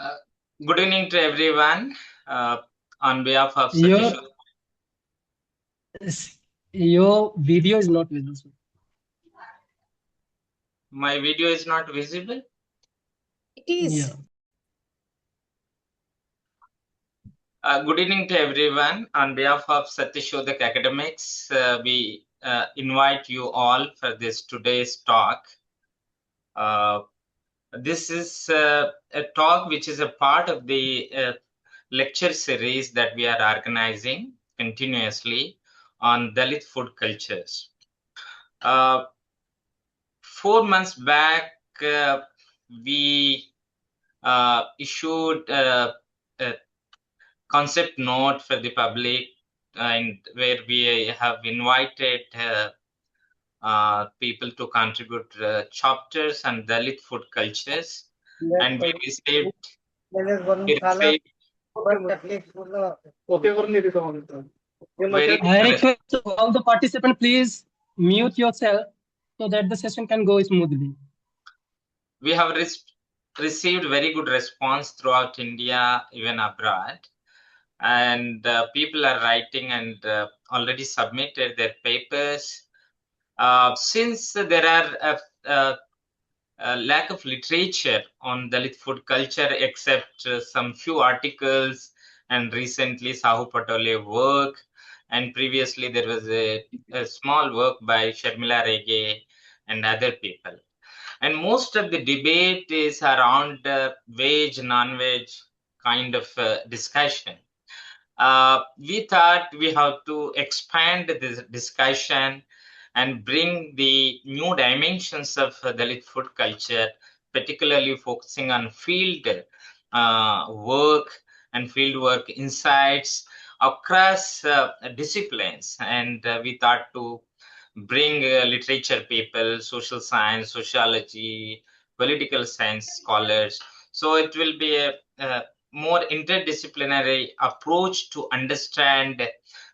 Uh, Good evening to everyone. On behalf of Your Satish, your video is not visible, sir. my video is not visible. It is. Yeah. Good evening to everyone. On behalf of Satishodak Academics, we invite you all for this today's talk. This is a talk which is a part of the lecture series that we are organizing continuously on Dalit food cultures. 4 months back, we issued a concept note for the public, and where we have invited people to contribute chapters on Dalit food cultures, and we received very I good request all the participants, please mute yourself so that the session can go smoothly. we have received very good response throughout India, even abroad. And people are writing and already submitted their papers. Since there are a lack of literature on Dalit food culture, except some few articles, and recently Sahu Patole work, and previously there was a small work by Sharmila Rege and other people. And most of the debate is around veg, non-veg kind of discussion. We thought we have to expand this discussion and bring the new dimensions of Dalit food culture, particularly focusing on field work and field work insights across disciplines. And we thought to bring literature people, social science, sociology, political science scholars. So it will be a more interdisciplinary approach to understand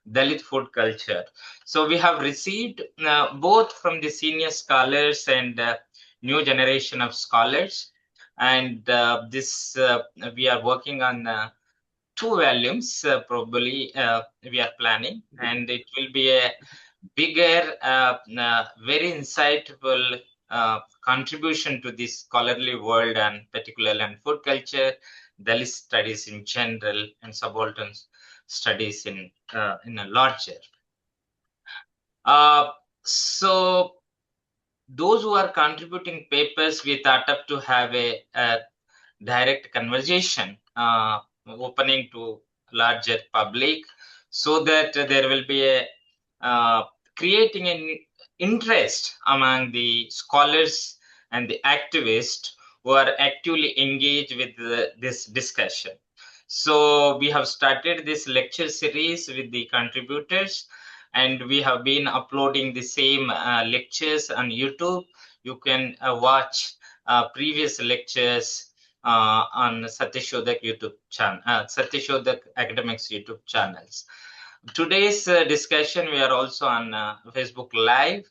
Dalit food culture. So we have received both from the senior scholars and new generation of scholars. And this we are working on 2 volumes, probably we are planning, and it will be a bigger, very insightful contribution to this scholarly world, and particularly on food culture, Dalit studies in general, and subaltern studies in a larger. So those who are contributing papers, we thought up to have a direct conversation, opening to larger public, so that there will be a creating an interest among the scholars and the activists who are actively engaged with this discussion. So we have started this lecture series with the contributors, and we have been uploading the same lectures on YouTube. You can watch previous lectures on Satyashodak YouTube channel, Satyashodak Academics YouTube channels. Today's discussion, we are also on Facebook Live.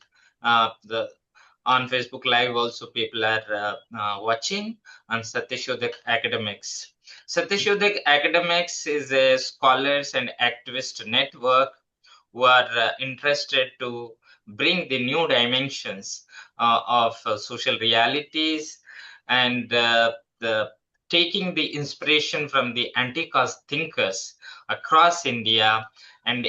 On Facebook Live also people are watching on Satyashodak Academics. Satyashodak Academics is a scholars and activist network who are interested to bring the new dimensions of social realities, and taking the inspiration from the anti-caste thinkers across India, and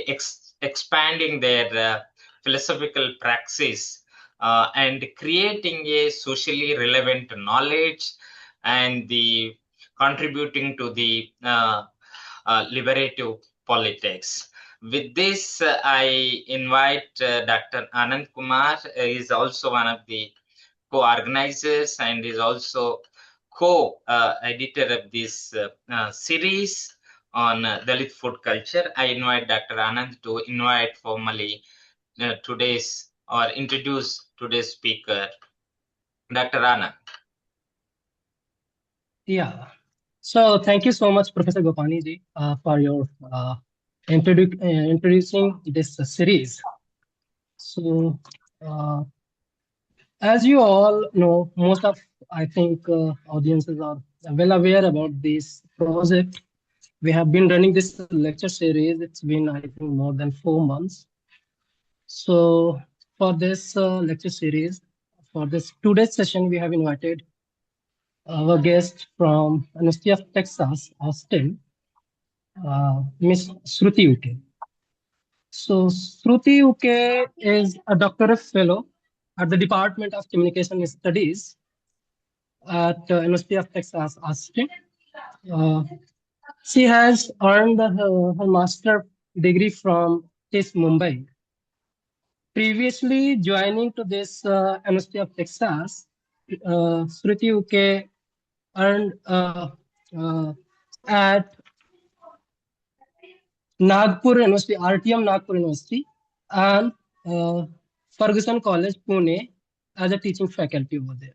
expanding their philosophical praxis, and creating a socially relevant knowledge, and the contributing to the liberative politics. With this, I invite Dr. Anand Kumar. He is also one of the co-organizers and is also co-editor of this series on Dalit food culture. I invite Dr. Anand to invite formally today's or introduce today's speaker, Dr. Anand. Yeah. So thank you so much, Professor Gopani ji, for your introducing this series. So, as you all know, most of I think audiences are well aware about this project. We have been running this lecture series. It's been, I think, more than 4 months. So, for this lecture series, for this today's session, we have invited our guest from University of Texas, Austin, Miss Shruti UK. So, Shruti UK is a doctoral fellow at the Department of Communication Studies at University of Texas, Austin. Uh, she has earned her master degree from TIS Mumbai. Previously joining to this University of Texas, Shruti UK earned uh, at Nagpur University, RTM Nagpur University, and uh, Ferguson College, Pune, as a teaching faculty over there.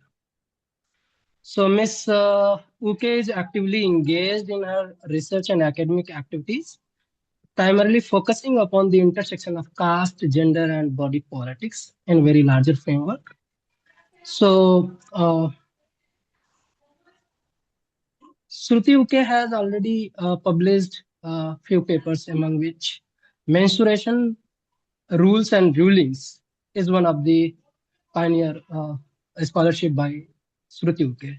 So Miss Uke is actively engaged in her research and academic activities, primarily focusing upon the intersection of caste, gender, and body politics in very larger framework. So Shruti Uke has already published a few papers, among which menstruation rules and rulings is one of the pioneer scholarship by Shruti Uke.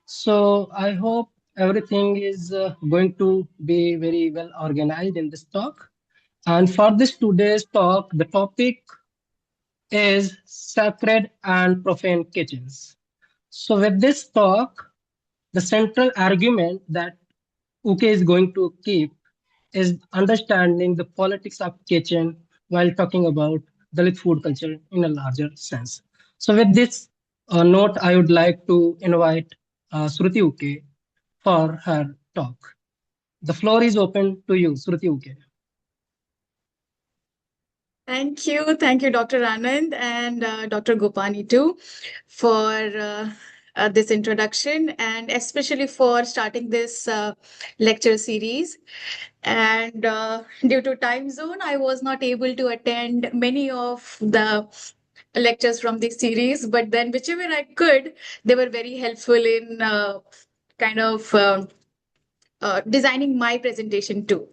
So I hope everything is going to be very well organized in this talk. And for this today's talk, the topic is sacred and profane kitchens. So with this talk, the central argument that Uke is going to keep is understanding the politics of kitchen while talking about Dalit food culture in a larger sense. So with this note, I would like to invite Shruti Uke for her talk. The floor is open to you, Shruti Uke. Thank you, Dr. Anand and Dr. Gopani too, for this introduction and especially for starting this lecture series. And due to time zone, I was not able to attend many of the lectures from this series, but then whichever I could, they were very helpful in kind of designing my presentation too.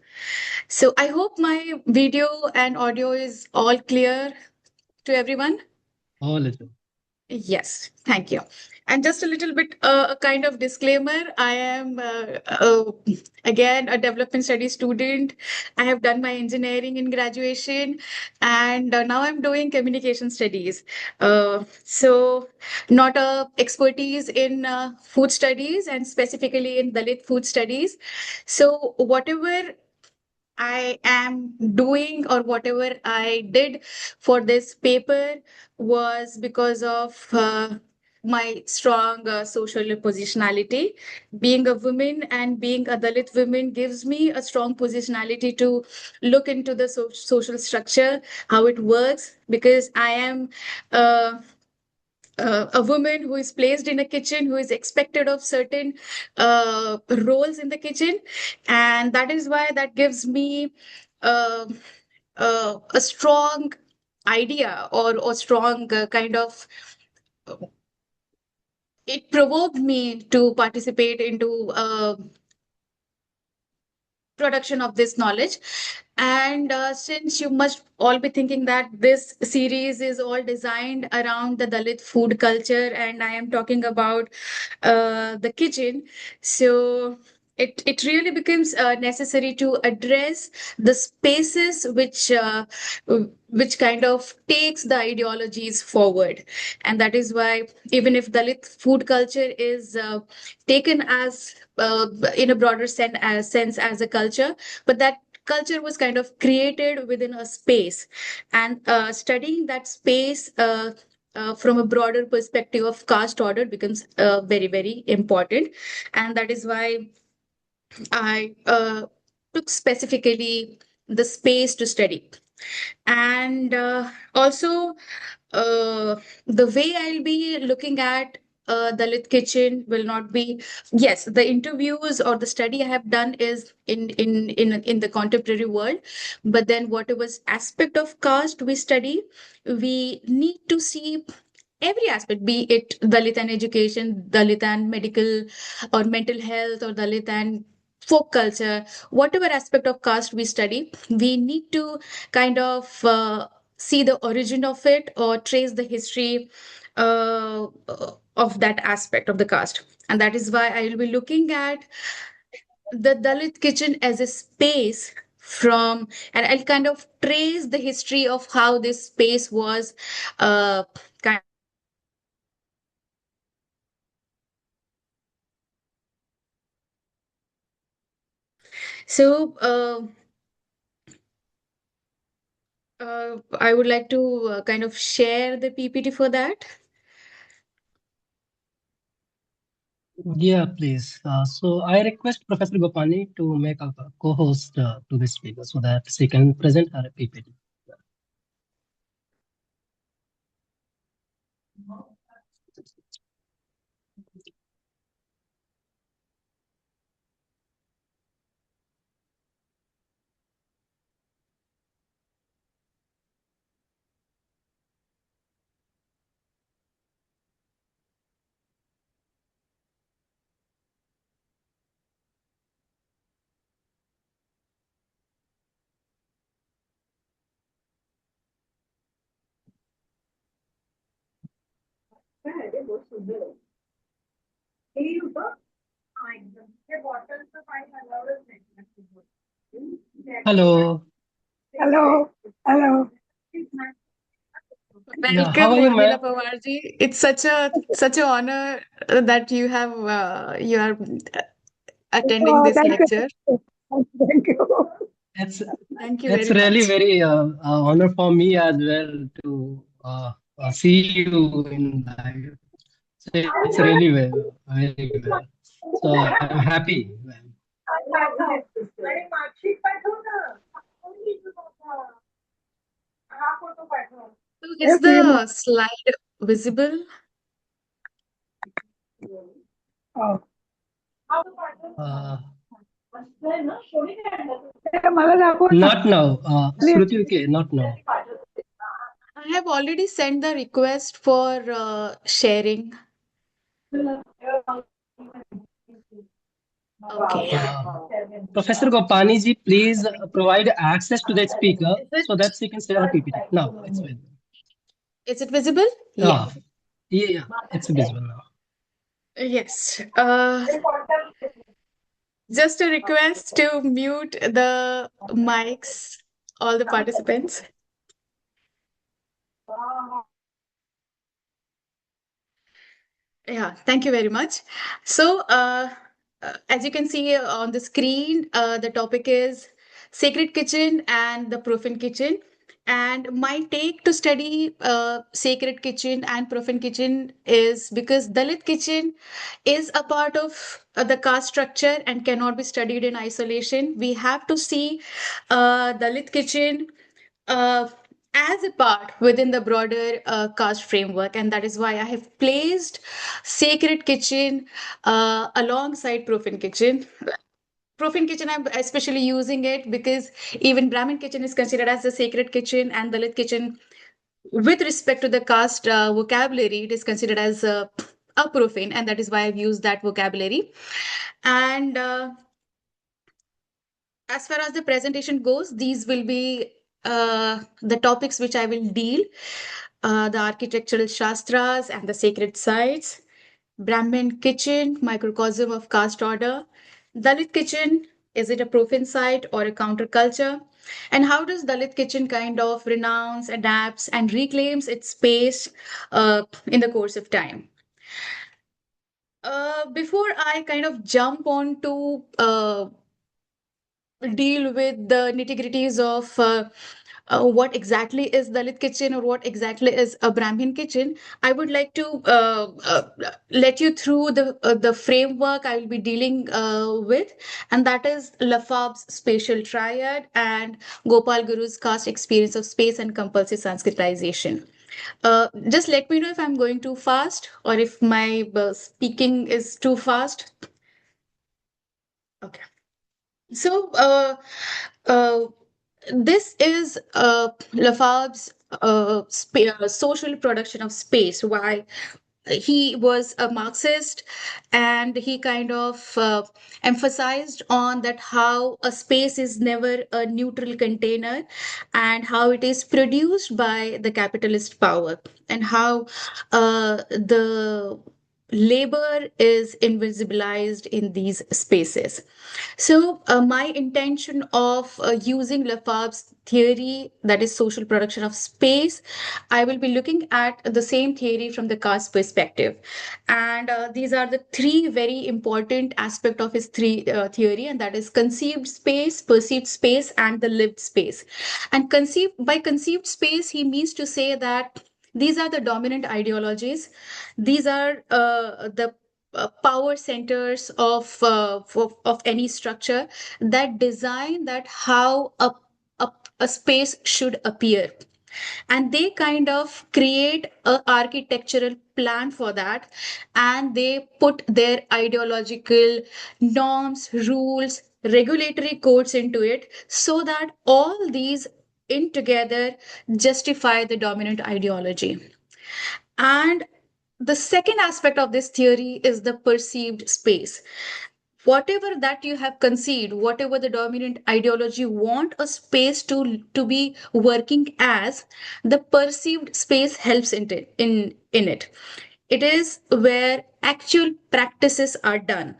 So I hope my video and audio is all clear to everyone. All is well. Yes, thank you. And just a little bit, a kind of disclaimer. I am, again, a development studies student. I have done my engineering in graduation, and now I'm doing communication studies. So, not a expertise in food studies and specifically in Dalit food studies. So, whatever I am doing or whatever I did for this paper was because of my strong social positionality. Being a woman and being a Dalit woman gives me a strong positionality to look into the social structure, how it works, because I am. A woman who is placed in a kitchen, who is expected of certain roles in the kitchen, and that is why that gives me uh, a strong idea or strong kind of it provoked me to participate into production of this knowledge. And since you must all be thinking that this series is all designed around the Dalit food culture, and I am talking about the kitchen, so it really becomes necessary to address the spaces which kind of takes the ideologies forward. And that is why even if Dalit food culture is taken as in a broader sense as a culture, but that culture was kind of created within a space, and studying that space from a broader perspective of caste order becomes very, very important. And that is why I took specifically the space to study. And also, the way I'll be looking at Dalit kitchen will not be, yes, the interviews or the study I have done is in the contemporary world, but then whatever aspect of caste we study, we need to see every aspect, be it Dalit and education, Dalit and medical or mental health, or Dalit and folk culture, whatever aspect of caste we study, we need to kind of see the origin of it or trace the history of that aspect of the caste. And that is why I will be looking at the Dalit kitchen as a space from, and I'll kind of trace the history of how this space was kind. So, I would like to kind of share the PPT for that. Yeah, please. So I request Professor Gopani to make a co-host to this speaker so that she can present her PPT. Hello. Hello, hello. Yeah, how Welcome, are you, Urmila ma'am? Pawarji. It's such a honor that you are attending this Thank you. lecture. Thank you. It's Thank you it's very really much. very honor for me as well to see you in live. So it's really well, very well. So I'm happy. अरे marksheet पाठव ना. हा photo पाठव. So is the slide visible? Oh. Uh, मला दाखव ना. Not now. Shruti, okay, not now. I have already sent the request for sharing. Okay. Professor Gopani ji, please provide access to that speaker Is so it that she can share her PPT. Now it's visible. is it visible? Yeah. Ah, yeah, it's visible now. Yes. Just a request to mute the mics, all the participants. Yeah, thank you very much. So, as you can see on the screen, the topic is Sacred Kitchen and the Profane Kitchen. And my take to study Sacred Kitchen and Profane Kitchen is because Dalit Kitchen is a part of the caste structure and cannot be studied in isolation. We have to see Dalit Kitchen uh, as a part within the broader caste framework, and that is why I have placed Sacred Kitchen alongside Profane Kitchen. Profane Kitchen, I'm especially using it because even Brahmin Kitchen is considered as a sacred kitchen, and Dalit Kitchen, with respect to the caste vocabulary, it is considered as a profane, and that is why I've used that vocabulary. And as far as the presentation goes, these will be the topics which I will deal: the architectural shastras and the sacred sites, Brahmin kitchen, microcosm of caste order, Dalit kitchen, is it a profane site or a counterculture? And how does Dalit kitchen kind of renounce, adapts, and reclaims its space in the course of time? Before I kind of jump on to deal with the nitty-gritties of what exactly is Dalit kitchen or what exactly is a Brahmin kitchen, I would like to let you through the framework I will be dealing with, and that is Lafab's spatial triad and Gopal Guru's caste experience of space and compulsive Sanskritization. Just let me know if I'm going too fast or if my speaking is too fast. Okay. So, this is Lafab's social production of space. Why? He was a Marxist, and he kind of emphasized on that how a space is never a neutral container, and how it is produced by the capitalist power, and how the labor is invisibilized in these spaces. So, my intention of using Lafab's theory, that is social production of space, I will be looking at the same theory from the caste perspective. And these are the three very important aspect of his theory, and that is conceived space, perceived space, and the lived space. And conceived space, he means to say that these are the dominant ideologies. These are the power centers of any structure that design that how a space should appear, and they kind of create a architectural plan for that, and they put their ideological norms, rules, regulatory codes into it, so that all these in together justify the dominant ideology. And the second aspect of this theory is the perceived space. Whatever that you have conceived, whatever the dominant ideology want a space to be working as, the perceived space helps in it. It is where actual practices are done.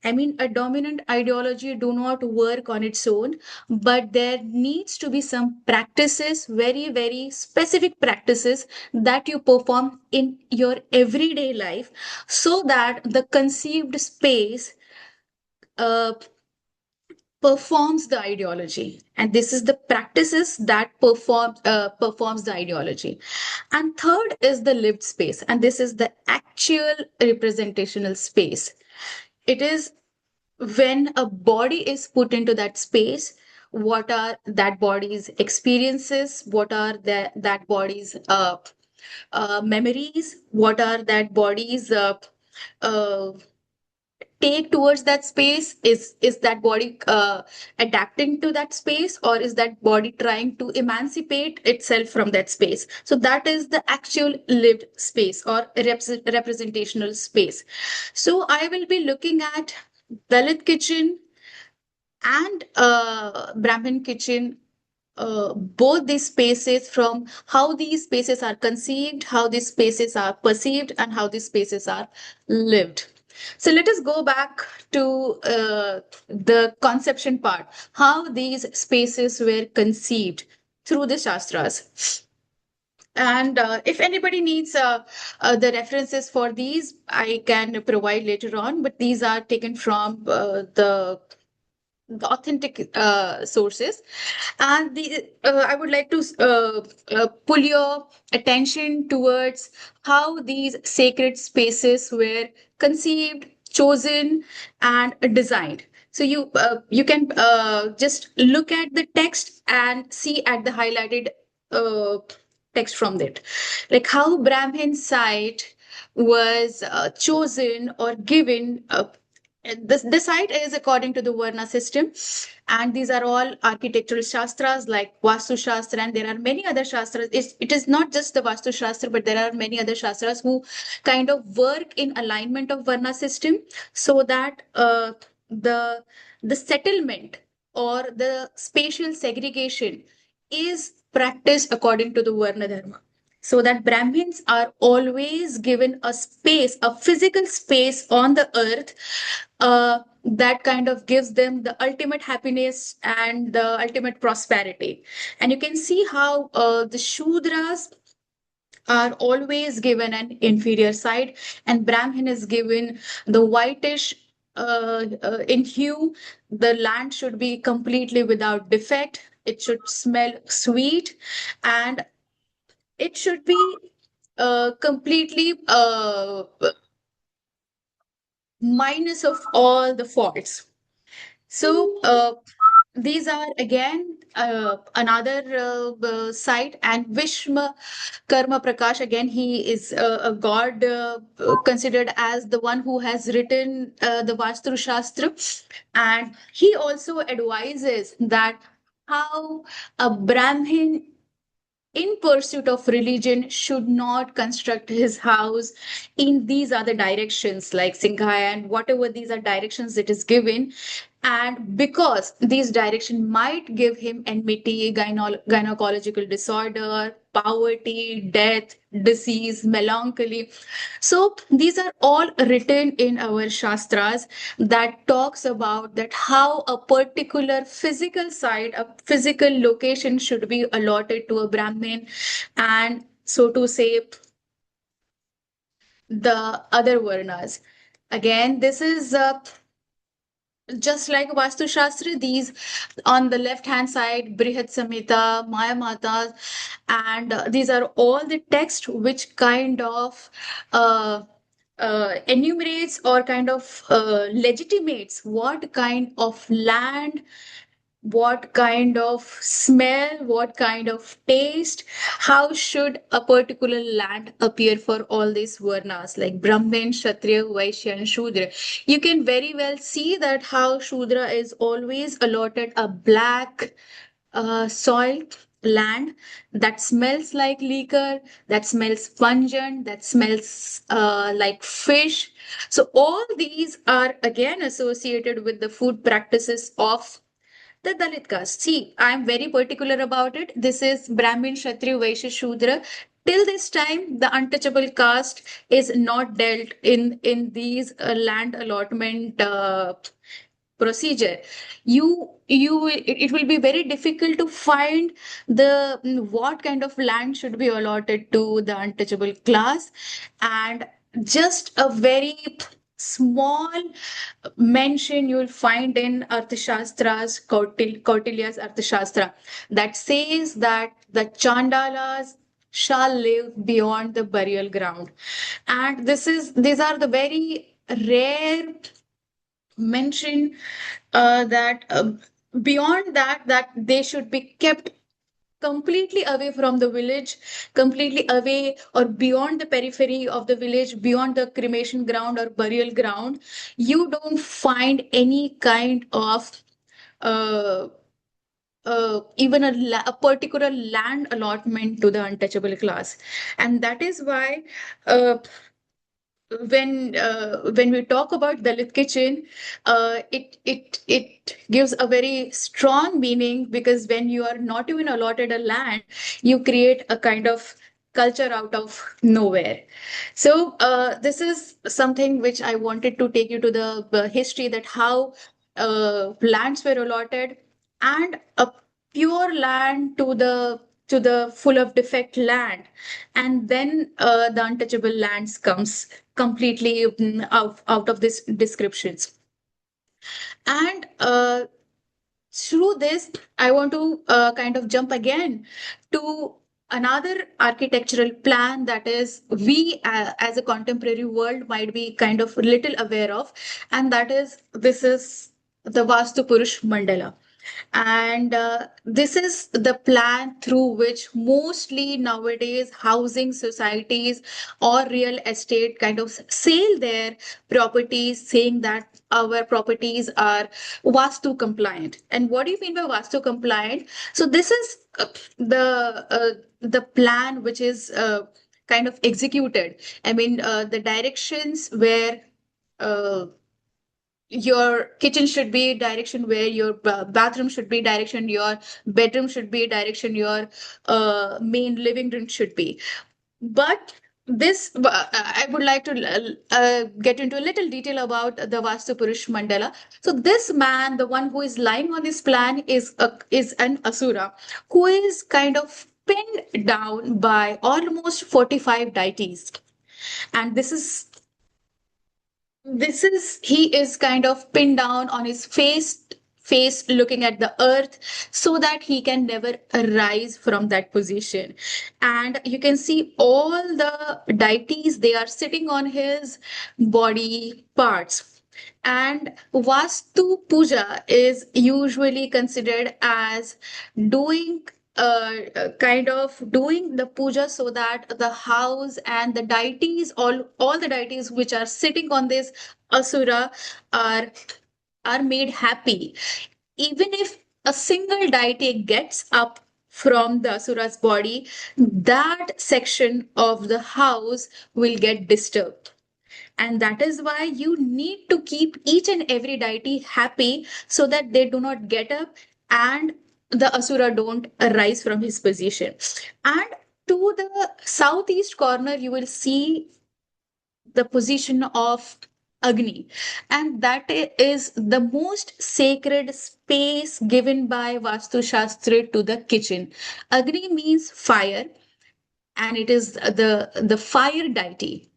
I mean, a dominant ideology do not work on its own, but there needs to be some practices, very, very specific practices that you perform in your everyday life, so that the conceived space uh, performs the ideology. And this is the practices that performs the ideology. And third is the lived space, and this is the actual representational space. It is when a body is put into that space, what are that body's experiences, what are that body's memories, what are that body's uh, take towards that space. Is that body adapting to that space, or is that body trying to emancipate itself from that space? So that is the actual lived space, or representational space. So I will be looking at Dalit kitchen and Brahmin kitchen, both these spaces, from how these spaces are conceived, how these spaces are perceived, and how these spaces are lived. So let us go back to the conception part, how these spaces were conceived through the Shastras. And if anybody needs the references for these, I can provide later on, but these are taken from the authentic sources. And I would like to pull your attention towards how these sacred spaces were conceived, chosen, and designed. So you can just look at the text and see at the highlighted uh, text from it, like how Brahmin site was chosen or given. The site is according to the Varna system, and these are all architectural shastras like Vastu Shastra, and there are many other shastras. It is not just the Vastu Shastra, but there are many other shastras who kind of work in alignment of Varna system, so that the settlement or the spatial segregation is practiced according to the Varna Dharma, so that Brahmins are always given a space, a physical space on the earth, that kind of gives them the ultimate happiness and the ultimate prosperity. And you can see how the Shudras are always given an inferior side, and Brahmin is given the whitish in hue. The land should be completely without defect. It should smell sweet, and it should be completely minus of all the faults. So these are again another site, and Vishma Karma Prakash, again he is a god considered as the one who has written the Vastu Shastra, and he also advises that how a Brahmin in pursuit of religion should not construct his house in these other directions like Singhaya and whatever these are directions it is given. And because these direction might give him enmity, gynecological disorder, poverty, death, disease, melancholy. So these are all written in our shastras that talks about that how a particular physical site, a physical location should be allotted to a Brahmin, and so to say the other varnas. Again, this is just like Vastu Shastra, these on the left hand side, Brihat Samhita, Maya Mata, and these are all the text which kind of enumerates or kind of legitimates what kind of land, what kind of smell, what kind of taste, how should a particular land appear for all these varnas like Brahmin, Kshatriya, Vaishya, and Shudra. You can very well see that how Shudra is always allotted a black soil land that smells like liquor, that smells pungent, that smells like fish. So all these are again associated with the food practices of the Dalit caste. See, I'm very particular about it. This is Brahmin, Kshatriya, Vaishya, Shudra. Till this time, the untouchable caste is not dealt in these land allotment procedure. It will be very difficult to find the what kind of land should be allotted to the untouchable class, and just a very small mention you'll find in Arthashastras, Kautilya's Arthashastra, that says that the Chandalas shall live beyond the burial ground. And these are the very rare mention that beyond that they should be kept completely away from the village, completely away or beyond the periphery of the village, beyond the cremation ground or burial ground. You don't find any kind of uh, even a particular land allotment to the untouchable class. And that is why when we talk about Dalit kitchen, it gives a very strong meaning, because when you are not even allotted a land, you create a kind of culture out of nowhere. So this is something which I wanted to take you to the history, that how lands were allotted, and a pure land to the full of defect land, and then the untouchable lands comes completely out of these descriptions. And through this, I want to kind of jump again to another architectural plan that is we as a contemporary world might be kind of little aware of, and that is this is the Vastu Purush Mandala. And this is the plan through which mostly nowadays housing societies or real estate kind of sell their properties, saying that our properties are Vastu compliant. And what do you mean by Vastu compliant? So this is the plan which is kind of executed. I mean, the directions where your kitchen should be direction, where your bathroom should be direction, your bedroom should be direction, your main living room should be. But this I would like to get into a little detail about the Vastu Purush Mandala. So this man, the one who is lying on this plan, is an asura who is kind of pinned down by almost 45 deities. And this is he is kind of pinned down on his face looking at the earth, so that he can never arise from that position. And you can see all the deities, they are sitting on his body parts. And Vastu Puja is usually considered as doing kind of doing the puja, so that the house and the deities, all the deities which are sitting on this asura are are made happy. Even if a single deity gets up from the asura's body, that section of the house will get disturbed. And that is why you need to keep each and every deity happy so that they do not get up and the asura don't arise from his position. And to the southeast corner, you will see the position of Agni. And that is the most sacred space given by Vastu Shastra to the kitchen. Agni means fire, and it is the fire deity.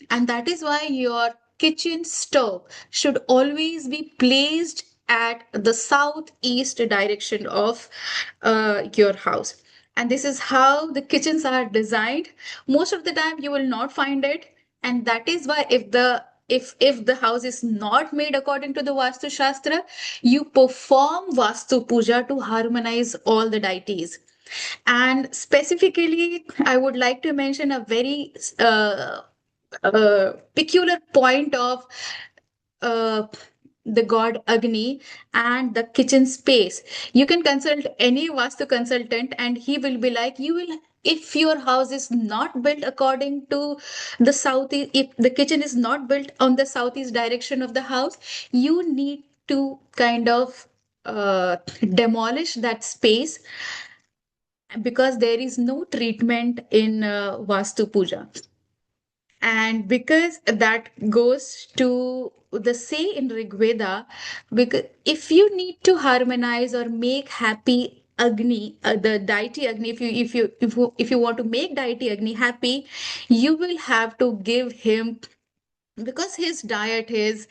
And that is why your kitchen stove should always be placed at the southeast direction of your house. And this is how the kitchens are designed. Most of the time, you will not find it. And that is why if the house is not made according to the Vastu Shastra, you perform Vastu Puja to harmonize all the deities. And specifically, I would like to mention a very peculiar point of uh, the god Agni and the kitchen space. You can consult any Vastu consultant, and he will be like, you will. If your house is not built according to the southeast, if the kitchen is not built on the southeast direction of the house, you need to kind of demolish that space because there is no treatment in Vastu Puja. And because that goes to the say in Rig Veda, because if you need to harmonize or make happy Agni, the deity Agni, if you want to make deity Agni happy, you will have to give him, because his diet is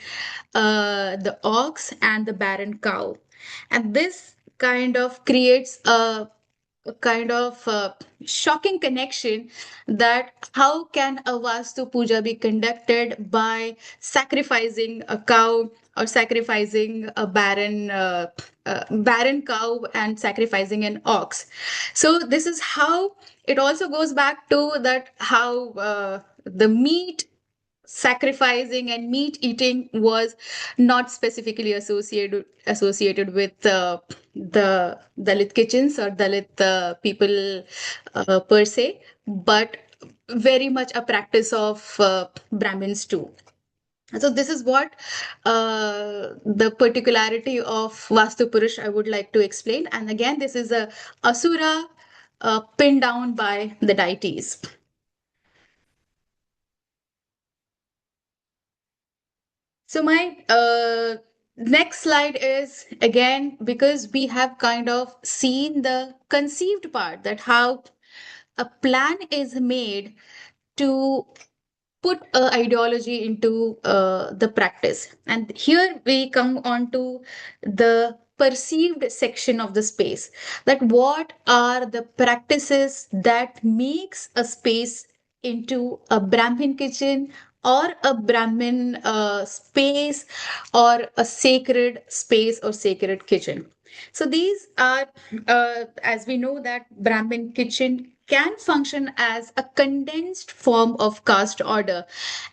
the ox and the barren cow, and this kind of creates a kind of shocking connection that how can a Vastu Puja be conducted by sacrificing a cow or sacrificing a barren cow and sacrificing an ox. So this is how it also goes back to that how the meat sacrificing and meat eating was not specifically associated with the Dalit kitchens or Dalit people per se, but very much a practice of Brahmins too. So this is what the particularity of Vastu Purush I would like to explain. And again, this is a asura pinned down by the deities. So my next slide is again because we have kind of seen the conceived part, that how a plan is made to put ideology into the practice. And here we come on to the perceived section of the space, that what are the practices that makes a space into a Brahmin kitchen or a Brahmin space or a sacred space or sacred kitchen. So these are, as we know, that Brahmin kitchen can function as a condensed form of caste order,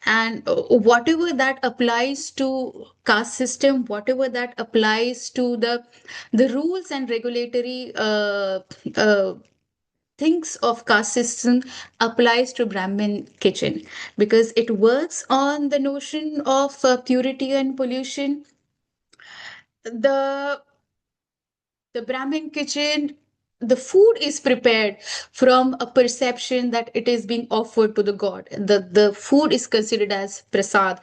and whatever that applies to caste system, whatever that applies to the rules and regulatory things of caste system applies to Brahmin kitchen, because it works on the notion of purity and pollution. The the Brahmin kitchen, the food is prepared from a perception that it is being offered to the god. The food is considered as prasad,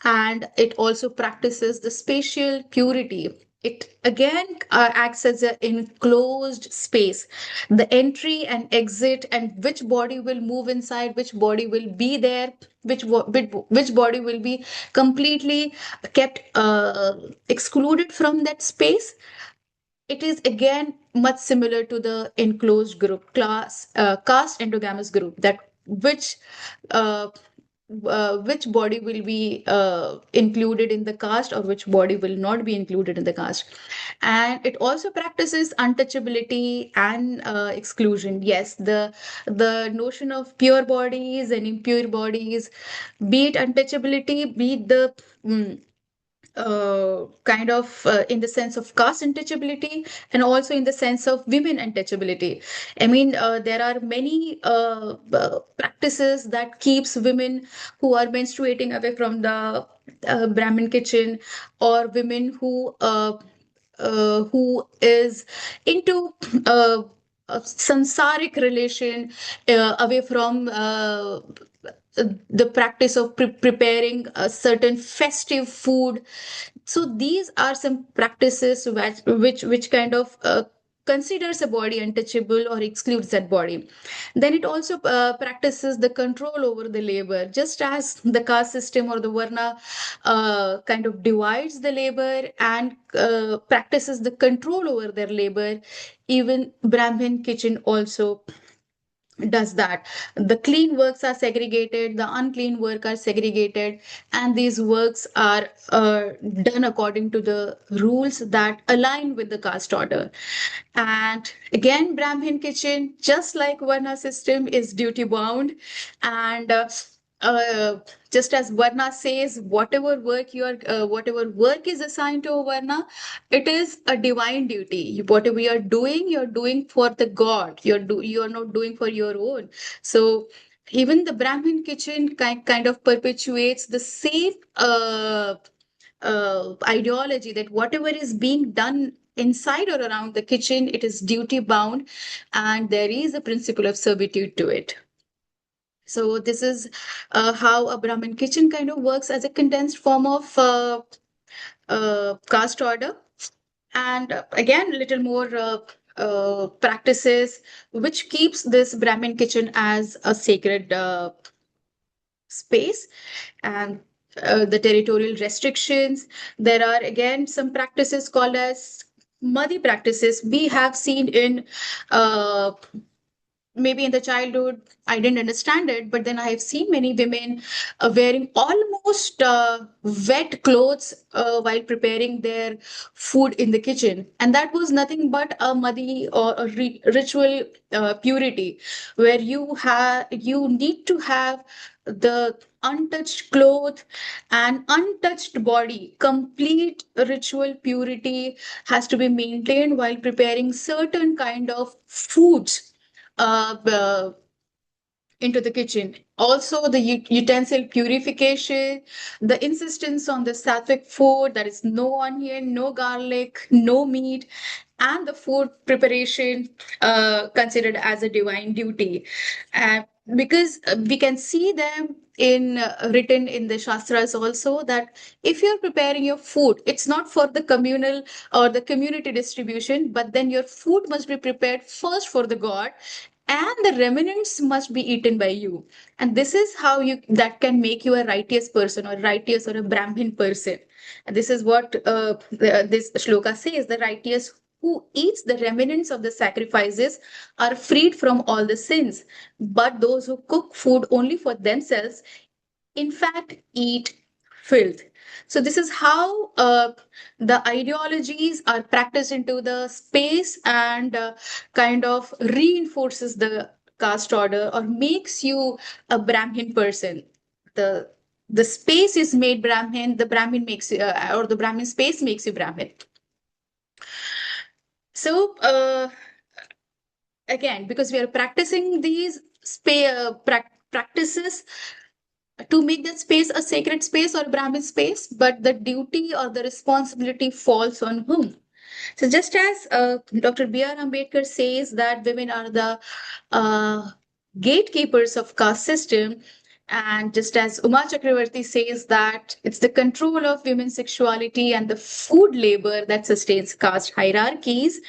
and it also practices the spatial purity. It again acts as an enclosed space. The entry and exit, and which body will move inside, which body will be there, which body will be completely kept excluded from that space. It is again much similar to the enclosed group class, caste endogamous group, that uh, which body will be included in the caste or which body will not be included in the caste. And it also practices untouchability and exclusion. Yes, the notion of pure bodies and impure bodies, be it untouchability, be it the kind of in the sense of caste untouchability and also in the sense of women untouchability. I mean, there are many practices that keeps women who are menstruating away from the Brahmin kitchen, or women who is into uh, a sansaric relation, away from the practice of preparing a certain festive food. So these are some practices which kind of considers a body untouchable or excludes that body. Then it also practices the control over the labor, just as the caste system or the varna kind of divides the labor and practices the control over their labor. Even Brahmin kitchen also does that. The clean works are segregated, the unclean work are segregated, and these works are done according to the rules that align with the caste order. And again, Brahmin kitchen, just like Varna system, is duty bound. And uh, just as Varna says, whatever work is assigned to a Varna, it is a divine duty. Whatever you're doing for the God. You're not doing for your own. So even the Brahmin kitchen kind of perpetuates the same ideology that whatever is being done inside or around the kitchen, it is duty bound, and there is a principle of servitude to it. So this is how a Brahmin kitchen kind of works as a condensed form of caste order. And again, a little more practices which keeps this Brahmin kitchen as a sacred space. And the territorial restrictions. There are again some practices called as muddy practices. We have seen in uh, maybe in the childhood I didn't understand it, but then I have seen many women wearing almost wet clothes while preparing their food in the kitchen, and that was nothing but a muddy or a ritual purity, where you need to have the untouched cloth and untouched body. Complete ritual purity has to be maintained while preparing certain kind of foods uh, into the kitchen. Also, the utensil purification, the insistence on the sattvic food, that is no onion, no garlic, no meat, and the food preparation considered as a divine duty. Because we can see them in written in the shastras also, that if you're preparing your food, it's not for the communal or the community distribution, but then your food must be prepared first for the god, and the remnants must be eaten by you. And this is how you that can make you a righteous person, or righteous, or a Brahmin person. And this is what this shloka says: the righteous who eats the remnants of the sacrifices are freed from all the sins, but those who cook food only for themselves, in fact, eat filth. So this is how the ideologies are practiced into the space, and kind of reinforces the caste order or makes you a Brahmin person. The the space is made Brahmin, the Brahmin makes you, or the Brahmin space makes you Brahmin. So again, because we are practicing these practices to make that space a sacred space or Brahmin space, but the duty or the responsibility falls on whom? So just as Dr. B.R. Ambedkar says that women are the gatekeepers of caste system, and just as Uma Chakravarti says that it's the control of women's sexuality and the food labor that sustains caste hierarchies,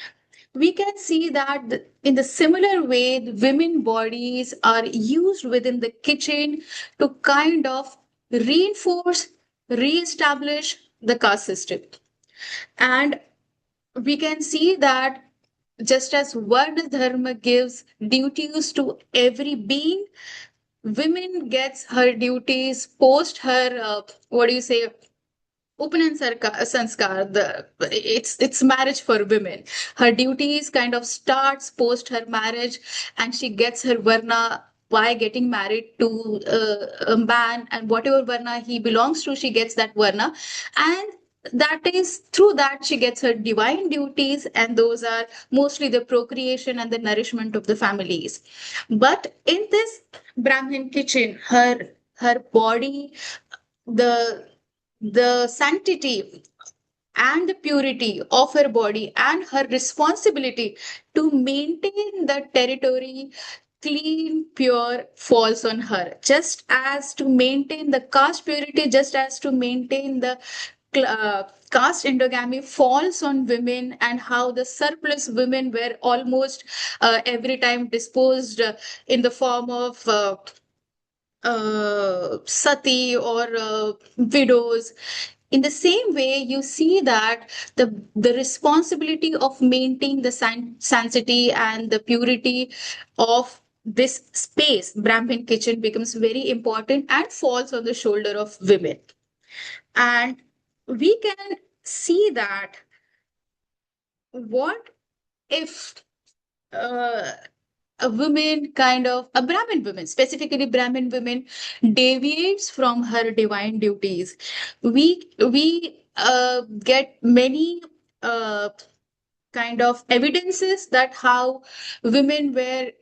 we can see that in the similar way, the women bodies are used within the kitchen to kind of reinforce, re-establish the caste system. And we can see that just as Varna Dharma gives duties to every being, women gets her duties post her, what do you say, Upanan Sanskar, it's marriage for women. Her duties kind of starts post her marriage, and she gets her varna by getting married to a man, and whatever varna he belongs to, she gets that varna. And that is through that she gets her divine duties, and those are mostly the procreation and the nourishment of the families. But in this Brahmin kitchen, her body, the sanctity and the purity of her body and her responsibility to maintain the territory clean, pure falls on her. Just as to maintain the caste purity, just as to maintain the caste endogamy falls on women, and how the surplus women were almost every time disposed in the form of sati or widows. In the same way, you see that the responsibility of maintaining the sanctity and the purity of this space, Brahmin kitchen, becomes very important and falls on the shoulder of women. And we can see that what if uh, a Brahmin woman, specifically Brahmin women, deviates from her divine duties. We get many kind of evidences that how women were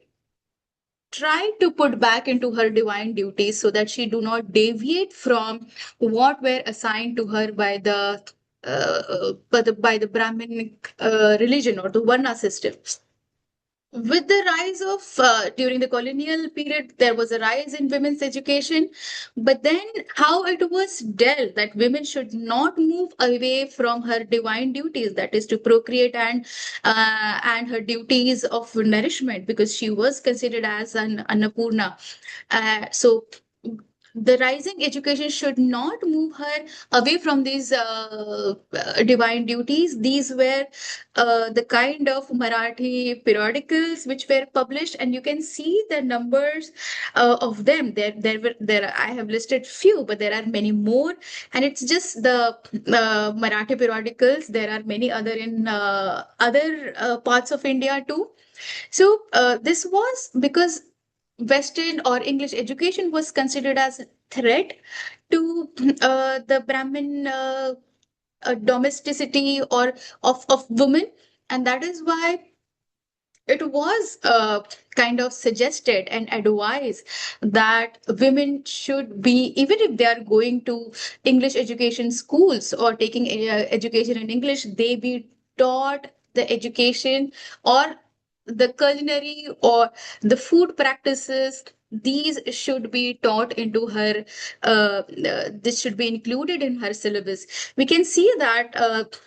tried to put back into her divine duties so that she do not deviate from what were assigned to her by the Brahminic religion or the Varna system. With the rise of during the colonial period, there was a rise in women's education, but then how it was dealt that women should not move away from her divine duties, that is to procreate and her duties of nourishment, because she was considered as an annapurna. So the rising education should not move her away from these divine duties. These were the kind of Marathi periodicals which were published, and you can see the numbers of them. There. I have listed few, but there are many more, and it's just the Marathi periodicals. There are many other in other parts of India too. So this was because Western or English education was considered as a threat to the Brahmin domesticity or of women, and that is why it was kind of suggested and advised that women should be, even if they are going to English education schools or taking education in English, they be taught the education or the culinary or the food practices. These should be taught into her, this should be included in her syllabus. We can see that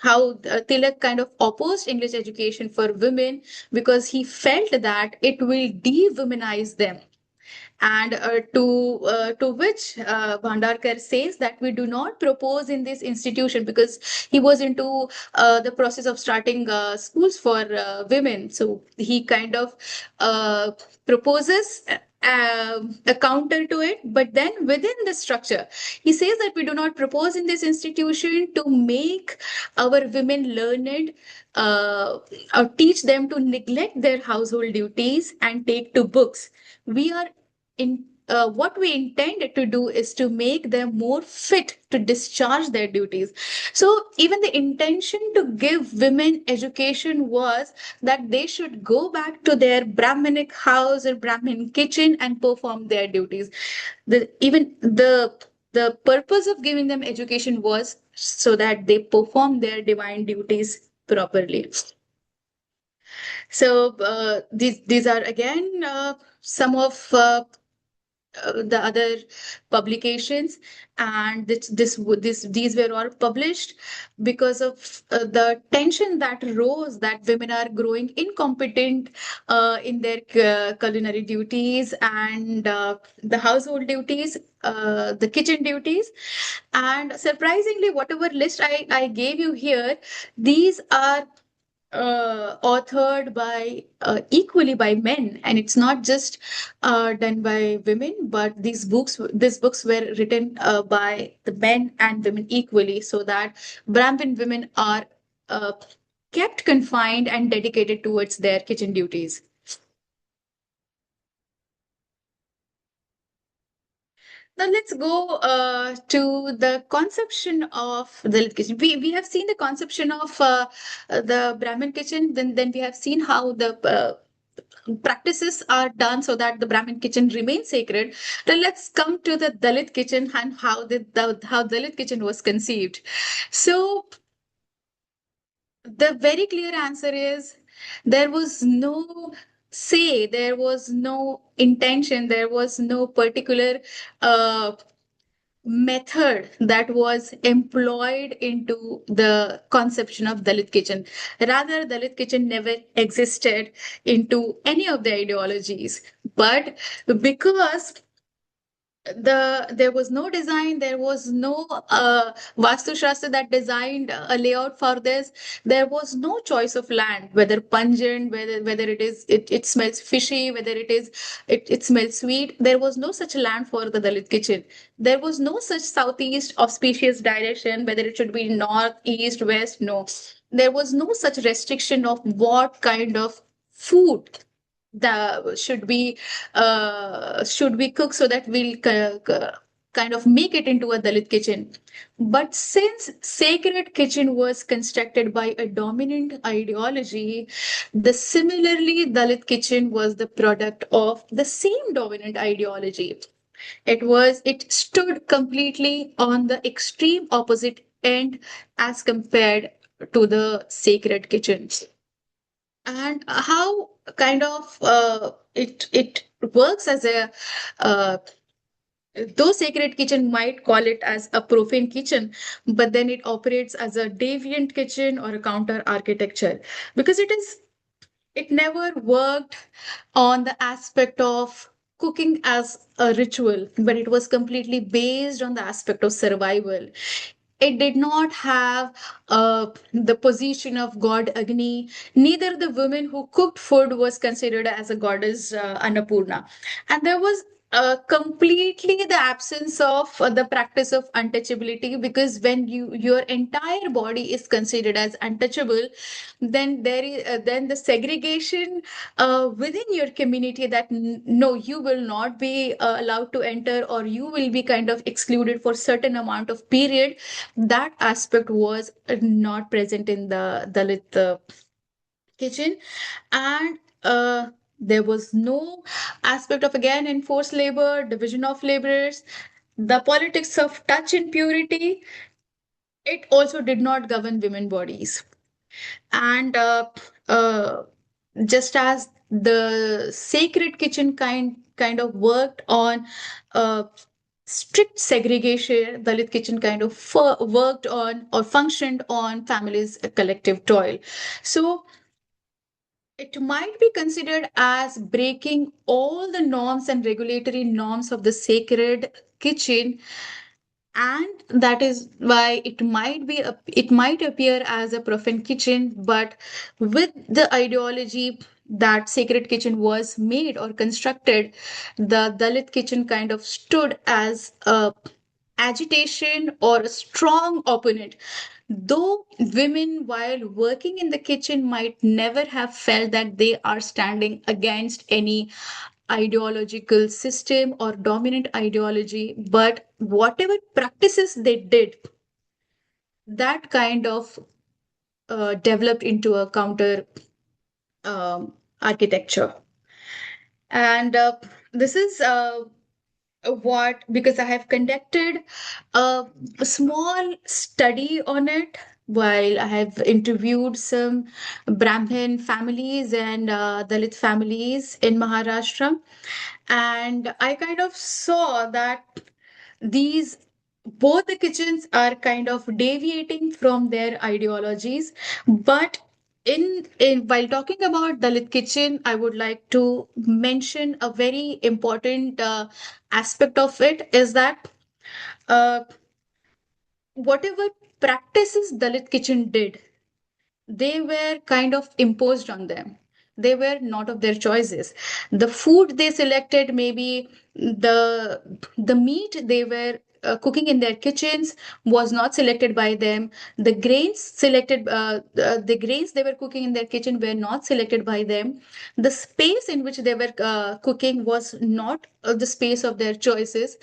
how Tilak kind of opposed English education for women because he felt that it will de-womanize them. And to which Bhandarkar says that we do not propose in this institution, because he was into the process of starting schools for women. So he kind of proposes a counter to it, but then within the structure, he says that we do not propose in this institution to make our women learned, or teach them to neglect their household duties and take to books. We are in what we intend to do is to make them more fit to discharge their duties. So even the intention to give women education was that they should go back to their Brahminic house or Brahmin kitchen and perform their duties. The purpose of giving them education was so that they perform their divine duties properly. So these are again some of the other publications, and these were all published because of the tension that rose that women are growing incompetent in their culinary duties and the household duties, the kitchen duties. And surprisingly, whatever list I gave you here, these are authored by equally by men, and it's not just done by women, but these books were written by the men and women equally, so that Brahmin women are uh, kept confined and dedicated towards their kitchen duties. Now let's go to the conception of Dalit kitchen. We have seen the conception of the Brahmin kitchen. Then we have seen how the practices are done so that the Brahmin kitchen remains sacred. Then let's come to the Dalit kitchen and how Dalit kitchen was conceived. So the very clear answer is there was no say, there was no intention, there was no particular uh, method that was employed into the conception of Dalit kitchen. Rather, Dalit kitchen never existed into any of the ideologies. But because there was no design, there was no vastu shastra that designed a layout for this. There was no choice of land, whether pungent, whether it smells fishy, whether it smells sweet. There was no such land for the Dalit kitchen. There was no such southeast auspicious direction, whether it should be north, east, west. No, there was no such restriction of what kind of food that should we cook so that we'll kind of make it into a Dalit kitchen. But since sacred kitchen was constructed by a dominant ideology, the similarly Dalit kitchen was the product of the same dominant ideology. It stood completely on the extreme opposite end as compared to the sacred kitchens. And how kind of it works as a uh, though sacred kitchen might call it as a profane kitchen, but then it operates as a deviant kitchen or a counter architecture, because it never worked on the aspect of cooking as a ritual, but it was completely based on the aspect of survival. It did not have the position of god Agni. Neither the woman who cooked food was considered as a goddess Annapurna. And there was completely the absence of the practice of untouchability, because when your entire body is considered as untouchable, then then the segregation within your community that no, you will not be allowed to enter, or you will be kind of excluded for certain amount of period. That aspect was not present in the Dalit kitchen. And there was no aspect of, again, enforced labor, division of laborers, the politics of touch and purity. It also did not govern women bodies. And uh, just as the sacred kitchen kind of worked on uh, strict segregation, Dalit kitchen kind of worked on or functioned on families' collective toil. So it might be considered as breaking all the norms and regulatory norms of the sacred kitchen, and that is why it might appear as a profane kitchen. But with the ideology that sacred kitchen was made or constructed, the Dalit kitchen kind of stood as a agitation or a strong opponent. Though women, while working in the kitchen, might never have felt that they are standing against any ideological system or dominant ideology, but whatever practices they did, that kind of developed into a counter architecture. And this is what, because I have conducted a small study on it while I have interviewed some Brahmin families and Dalit families in Maharashtra. And I kind of saw that these both the kitchens are kind of deviating from their ideologies. But in while talking about Dalit kitchen, I would like to mention a very important aspect of it, is that uh, whatever practices Dalit kitchen did, they were kind of imposed on them. They were not of their choices. The food they selected, maybe the meat they were cooking in their kitchens was not selected by them. The grains they were cooking in their kitchen were not selected by them. The space in which they were cooking was not the space of their choices.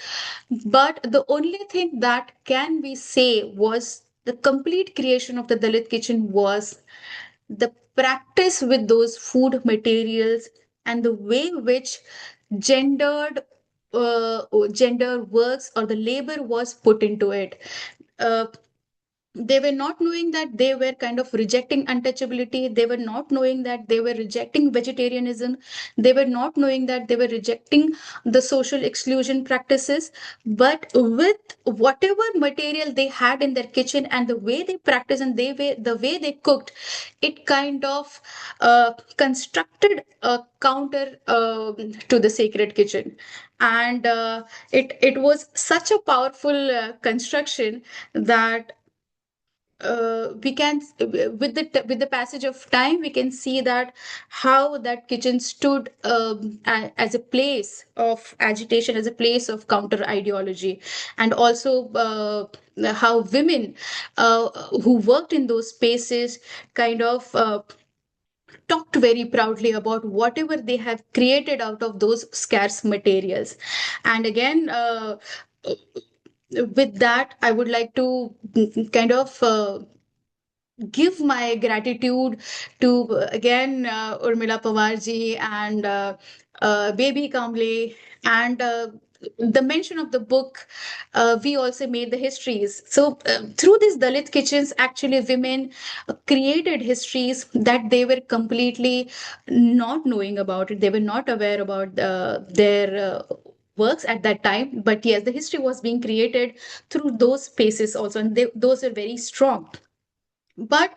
But the only thing that can we say was the complete creation of the Dalit kitchen was the practice with those food materials and the way which gendered gender works or the labor was put into it. Uh, they were not knowing that they were kind of rejecting untouchability. They were not knowing that they were rejecting vegetarianism. They were not knowing that they were rejecting the social exclusion practices. But with whatever material they had in their kitchen and the way they practiced and the way they cooked, it kind of constructed a counter to the sacred kitchen. And it was such a powerful construction that we can with the passage of time we can see that how that kitchen stood as a place of agitation, as a place of counter ideology, and also how women who worked in those spaces kind of talked very proudly about whatever they have created out of those scarce materials. And again, with that, I would like to kind of give my gratitude to again Urmila Pawarji and Baby Kamble and the mention of the book. We also made the histories. So through these Dalit kitchens, actually women created histories that they were completely not knowing about it. They were not aware about their works at that time. But yes, the history was being created through those spaces also, and those are very strong. But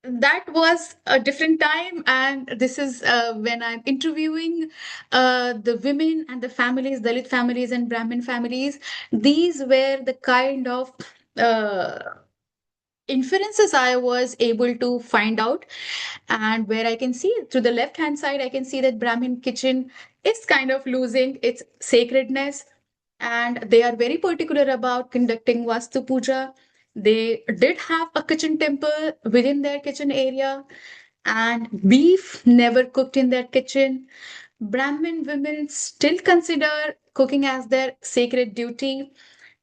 that was a different time, and this is when I'm interviewing the women and the families, Dalit families and Brahmin families. These were the kind of uh, inferences I was able to find out, and where I can see to the left hand side, I can see that Brahmin kitchen is kind of losing its sacredness, and they are very particular about conducting Vastu Puja. They did have a kitchen temple within their kitchen area, and beef never cooked in their kitchen. Brahmin women still consider cooking as their sacred duty.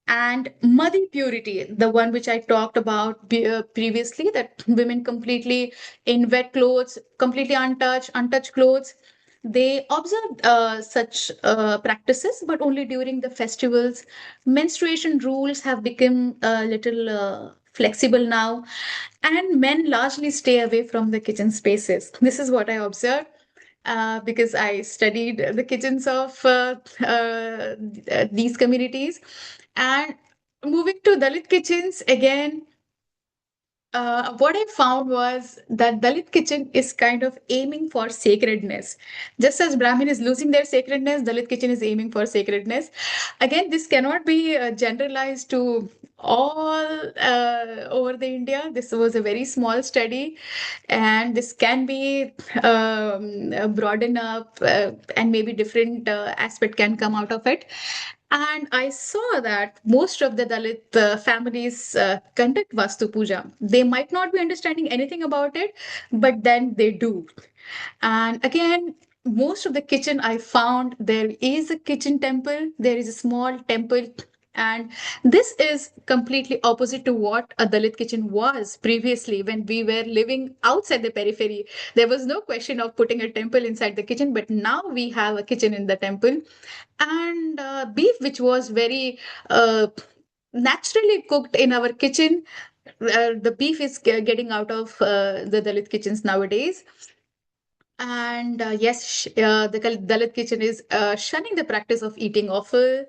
And muddy purity, the one which I talked about previously, that women completely in wet clothes, completely untouched clothes, they observed such practices, but only during the festivals. Menstruation rules have become a little flexible now, and men largely stay away from the kitchen spaces. This is what I observed. Because I studied the kitchens of these communities. And moving to Dalit kitchens, again, what I found was that Dalit kitchen is kind of aiming for sacredness. Just as Brahmin is losing their sacredness, Dalit kitchen is aiming for sacredness. Again, this cannot be generalized to all over the India. This was a very small study, and this can be broadened up, and maybe different aspect can come out of it. And I saw that most of the Dalit families conduct Vastu Puja. They might not be understanding anything about it, but then they do. And again, most of the kitchen I found, there is a kitchen temple, there is a small temple. And this is completely opposite to what a Dalit kitchen was previously when we were living outside the periphery. There was no question of putting a temple inside the kitchen, but now we have a kitchen in the temple. And beef, which was very naturally cooked in our kitchen, the beef is getting out of the Dalit kitchens nowadays. And yes, the Dalit kitchen is shunning the practice of eating offal.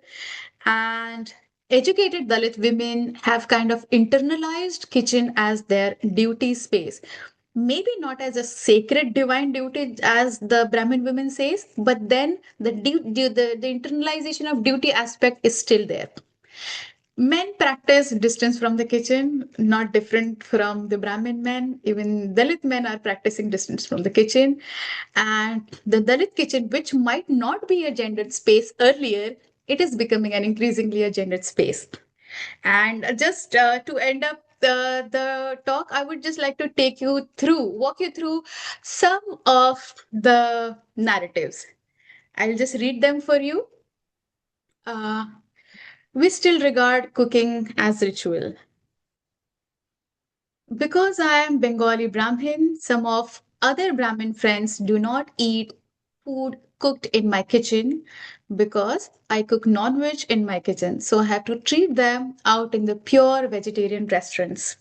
And educated Dalit women have kind of internalized kitchen as their duty space. Maybe not as a sacred divine duty as the Brahmin women says, but then the internalization of duty aspect is still there. Men practice distance from the kitchen, not different from the Brahmin men. Even Dalit men are practicing distance from the kitchen. And the Dalit kitchen, which might not be a gendered space earlier, it is becoming an increasingly a gendered space. And just to end up the talk, I would just like to walk you through some of the narratives. I'll just read them for you. Uh, we still regard cooking as ritual. Because I am Bengali Brahmin, some of other Brahmin friends do not eat food cooked in my kitchen because I cook non-veg in my kitchen. So I have to treat them out in the pure vegetarian restaurants.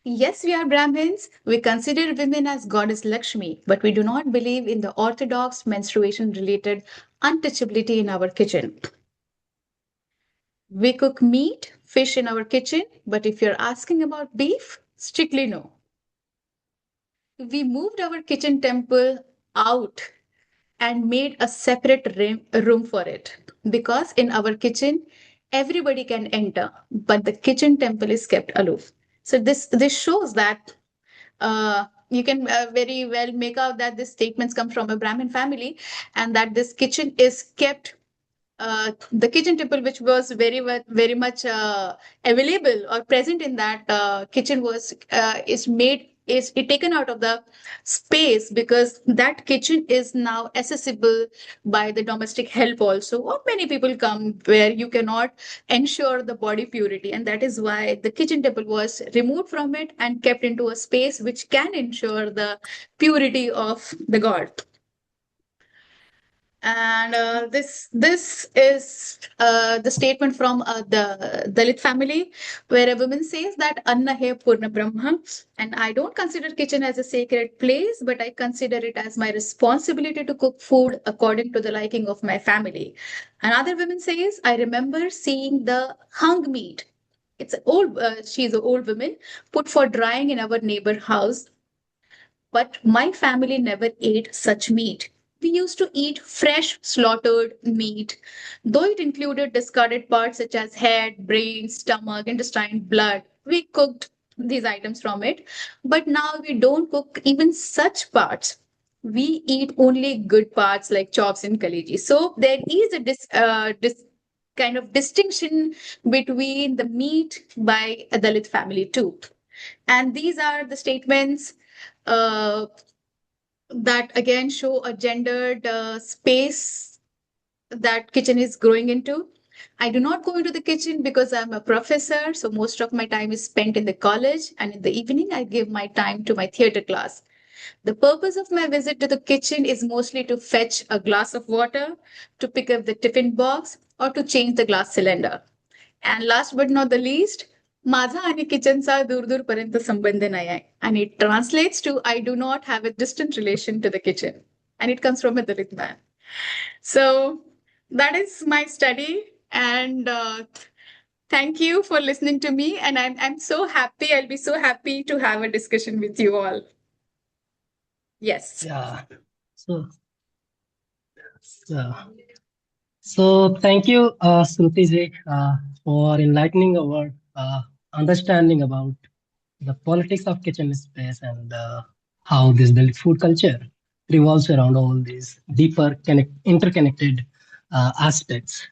Yes, we are Brahmins. We consider women as goddess Lakshmi, but we do not believe in the orthodox menstruation related untouchability in our kitchen. We cook meat, fish in our kitchen, but if you're asking about beef, strictly no. We moved our kitchen temple out and made a separate room for it because in our kitchen everybody can enter, but the kitchen temple is kept aloof. So this shows that you can very well make out that these statements come from a Brahmin family, and that this kitchen is kept, the kitchen temple which was very much available or present in that kitchen was is made is it taken out of the space because that kitchen is now accessible by the domestic help also, or many people come where you cannot ensure the body purity, and that is why the kitchen temple was removed from it and kept into a space which can ensure the purity of the god. And this is the statement from the Dalit family, where a woman says that Anna hai Purna Brahma, and I don't consider kitchen as a sacred place, but I consider it as my responsibility to cook food according to the liking of my family. Another woman says, I remember seeing the hung meat. It's an old, she's an old woman, put for drying in our neighbor house, but my family never ate such meat. We used to eat fresh slaughtered meat, though it included discarded parts such as head, brain, stomach, intestine, blood. We cooked these items from it, but now we don't cook even such parts. We eat only good parts like chops and kaleji. So there is a kind of distinction between the meat by a Dalit family too. And these are the statements uh, that again show a gendered space that kitchen is growing into. I do not go into the kitchen because I'm a professor, so most of my time is spent in the college, and in the evening I give my time to my theater class. The purpose of my visit to the kitchen is mostly to fetch a glass of water, to pick up the tiffin box, or to change the glass cylinder. And last but not the least, माझा आणि किचनचा दूर दूरपर्यंत संबंध नाही आहे. And it translates to I do not have a distant relation to the kitchen. And it comes from a Dalit man. So that is my study. And thank you for listening to me. And I'm so happy. I'll be so happy to have a discussion with you all. Yes. Yeah. So, so, so thank you, Shruti ji, for enlightening our understanding about the politics of kitchen space and how this Dalit food culture revolves around all these deeper interconnected aspects.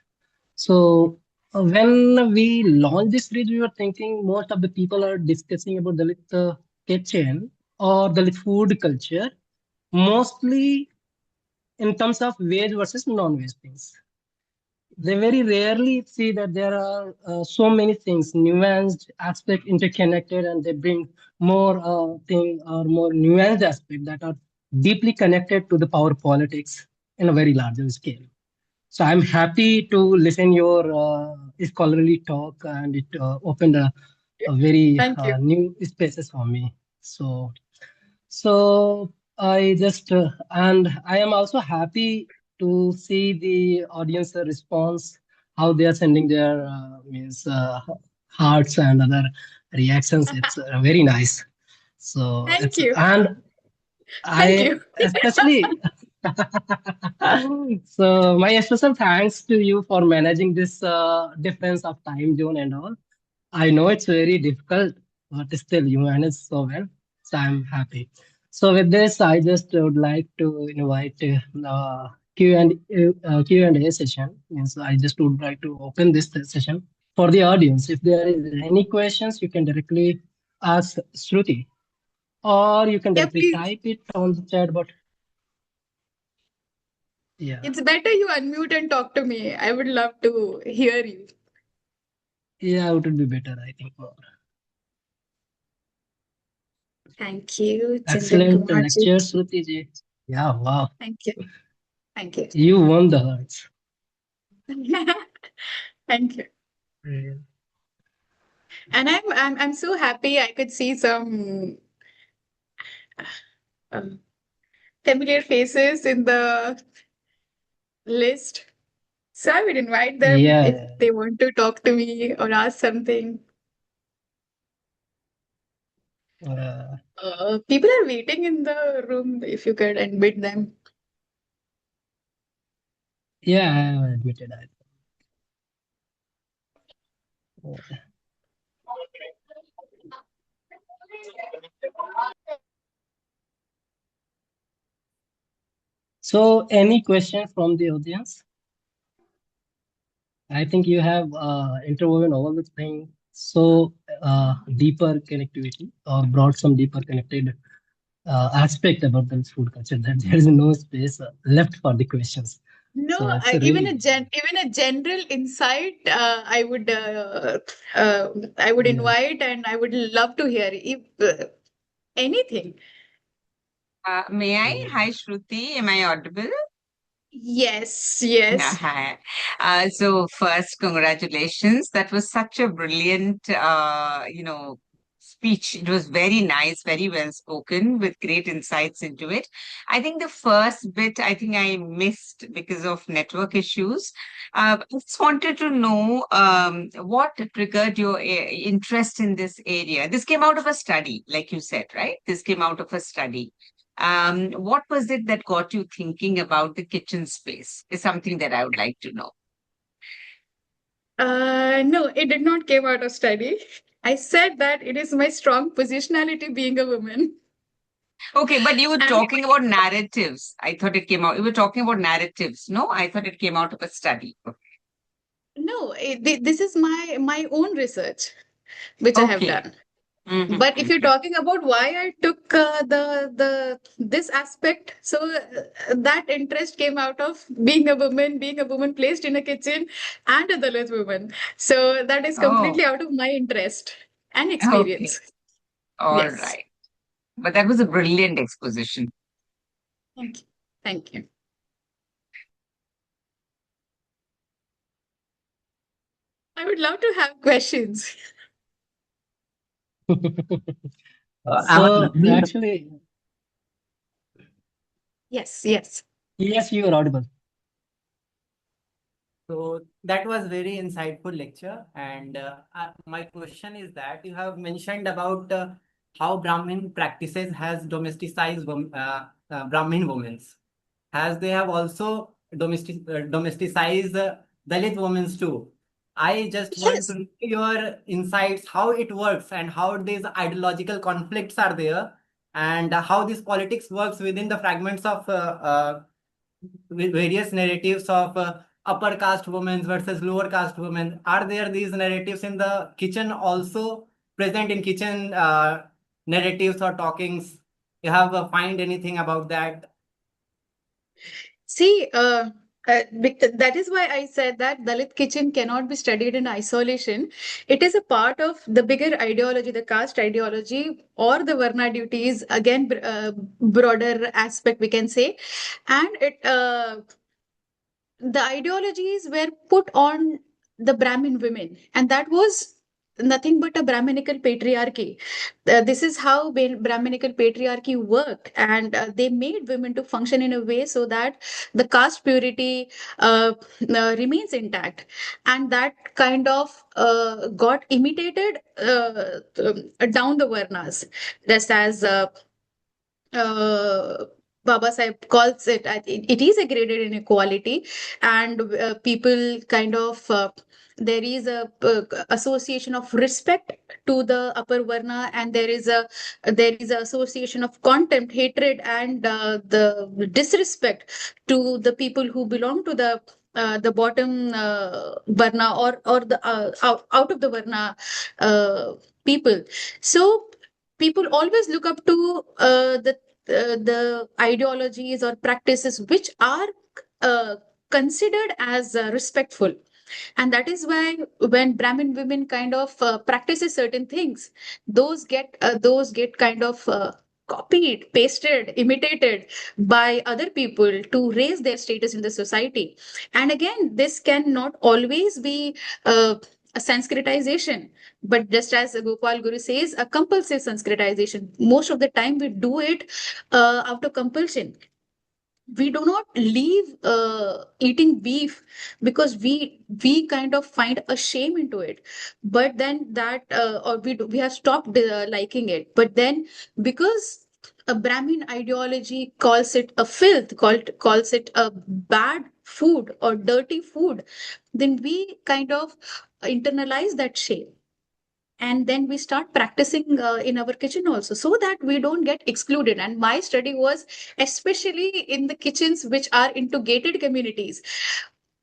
So when we launched this series, we were thinking most of the people are discussing about Dalit kitchen or Dalit food culture, mostly in terms of veg versus non-veg things. They very rarely see that there are so many things, nuanced aspect interconnected, and they bring more thing or more nuanced aspect that are deeply connected to the power politics in a very larger scale. So I'm happy to listen your scholarly talk, and it opened a very Thank you. new spaces for me. So I just and I am also happy to see the audience response, how they are sending their means hearts and other reactions. It's very nice. So Thank it's you. and Thank I you. especially so my special thanks to you for managing this difference of time zone and all. I know it's very difficult, but still you manage so well. So I'm happy. So with this, I just would like to invite Q&A session. Means I just would like to open this session for the audience. If there is any questions, you can directly ask Shruti, or you can Yeah, directly please. type it on the chat. But yeah, It's better you unmute and talk to me. I would love to hear you. yeah, it would be better, I think. More. Thank you, Chandran Excellent Kumar ji. lecture, Shruti ji. Yeah, wow. Thank you. Thank you. You won the hearts. Thank you. Yeah. And I'm so happy I could see some um, familiar faces in the list. So I would invite them if Yeah. they want to talk to me or ask something. Uh, People are waiting in the room if you could admit them. yeah, I have admitted. So, any question from the audience? I think you have interwoven all the thing so deeper connectivity or brought some deeper connected aspect about the food culture that there is no space left for the questions. No, So it's even really even a general insight, I would yeah. invite and I would love to hear if anything. May I? Yeah. Hi, Shruti. Am I audible? Yes, yes. Hi. So first, congratulations. That was such a brilliant, speech. It was very nice, very well spoken, with great insights into it. I think the first bit, I think I missed because of network issues. I just wanted to know what triggered your interest in this area. This came out of a study, like you said, right? This came out of a study. What was it that got you thinking about the kitchen space? Is something that I would like to know. No, it did not came out of study. I said that it is my strong positionality being a woman. Okay, but you were And talking about narratives. I thought it came out. You were talking about narratives. No, I thought it came out of a study. no, this is my own research, which I have Okay. done. Mm-hmm, But if you're mm-hmm. talking about why I took the this aspect, so that interest came out of being a woman placed in a kitchen, and a Dalit woman. So that is Oh, completely out of my interest and okay. experience. All Yes. right. But that was a brilliant exposition. Thank you. Thank you. I would love to have questions. So actually, Yes, yes. yes, you are audible. So that was very insightful lecture. And my question is that you have mentioned about how Brahmin practices has domesticized Brahmin women. As they have also domesticized Dalit women too. I just want to Yes. know your insights, how it works and how these ideological conflicts are there, and how this politics works within the fragments of with various narratives of upper caste women versus lower caste women. Are there these narratives in the kitchen also present in kitchen narratives or talkings? You have find anything about that? See, that is why I said that Dalit kitchen cannot be studied in isolation. It is a part of the bigger ideology, the caste ideology, or the Varna duties, again, broader aspect, we can say. And the ideologies were put on the Brahmin women, and that was nothing but a Brahminical patriarchy. This is how Brahminical patriarchy worked, and they made women to function in a way so that the caste purity remains intact, and that kind of got imitated down the Varnas, just as Baba Sahib calls it is a graded inequality, and people kind of there is a association of respect to the upper varna, and there is a association of contempt, hatred, and the disrespect to the people who belong to the bottom varna, or the out of the varna people. So people always look up to the ideologies or practices which are uh, considered as respectful. And that is why when Brahmin women kind of practices certain things, those get kind of copied, pasted, imitated by other people to raise their status in the society. And again, this cannot always be a Sanskritization, but just as Gopal Guru says, a compulsive Sanskritization. Most of the time, we do it out of compulsion. We do not leave eating beef because we kind of find a shame into it, but then that or we have stopped liking it, but then because a Brahmin ideology calls it a filth, calls it a bad food or dirty food, then we kind of internalize that shame, and then we start practicing in our kitchen also, so that we don't get excluded. And my study was especially in the kitchens which are into gated communities.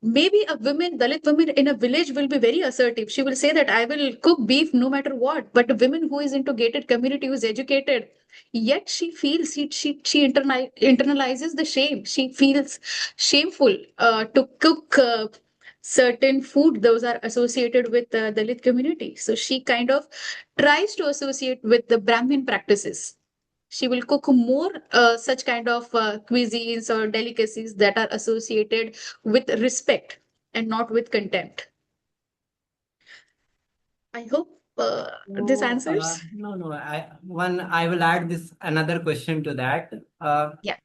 Maybe a woman, Dalit woman in a village will be very assertive. She will say that I will cook beef no matter what. But a woman who is into gated community, who is educated, yet she feels internalizes the shame. She feels shameful to cook certain food those are associated with the Dalit community. So she kind of tries to associate with the Brahmin practices. She will cook more such kind of cuisines or delicacies that are associated with respect and not with contempt. I hope this So, answers. no, no. I will add this another question to that. Yeah.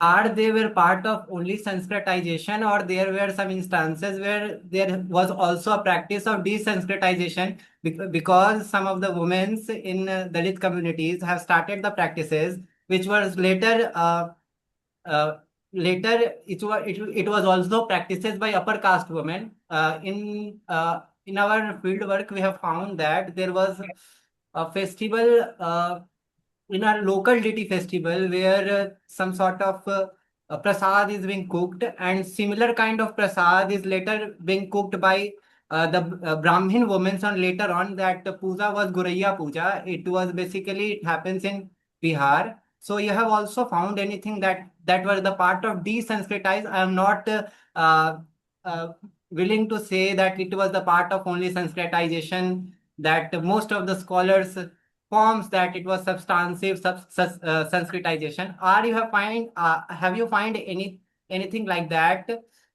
Are they were part of only Sanskritization, or there were some instances where there was also a practice of desanskritization? Because some of the women in Dalit communities have started the practices, which was uh, later it was also practices by upper caste women. In our field work, we have found that there was a festival in our local deity festival where some sort of prasad is being cooked, and similar kind of prasad is later being cooked by the Brahmin women. On later on, that puja was Guraiya puja. It was basically, it happens in Bihar. So you have also found anything that was the part of desanskritized? I am not uh, uh, willing to say that it was the part of only sanskritization, that most of the scholars forms that it was substantive Sanskritization. Are you have you find anything like that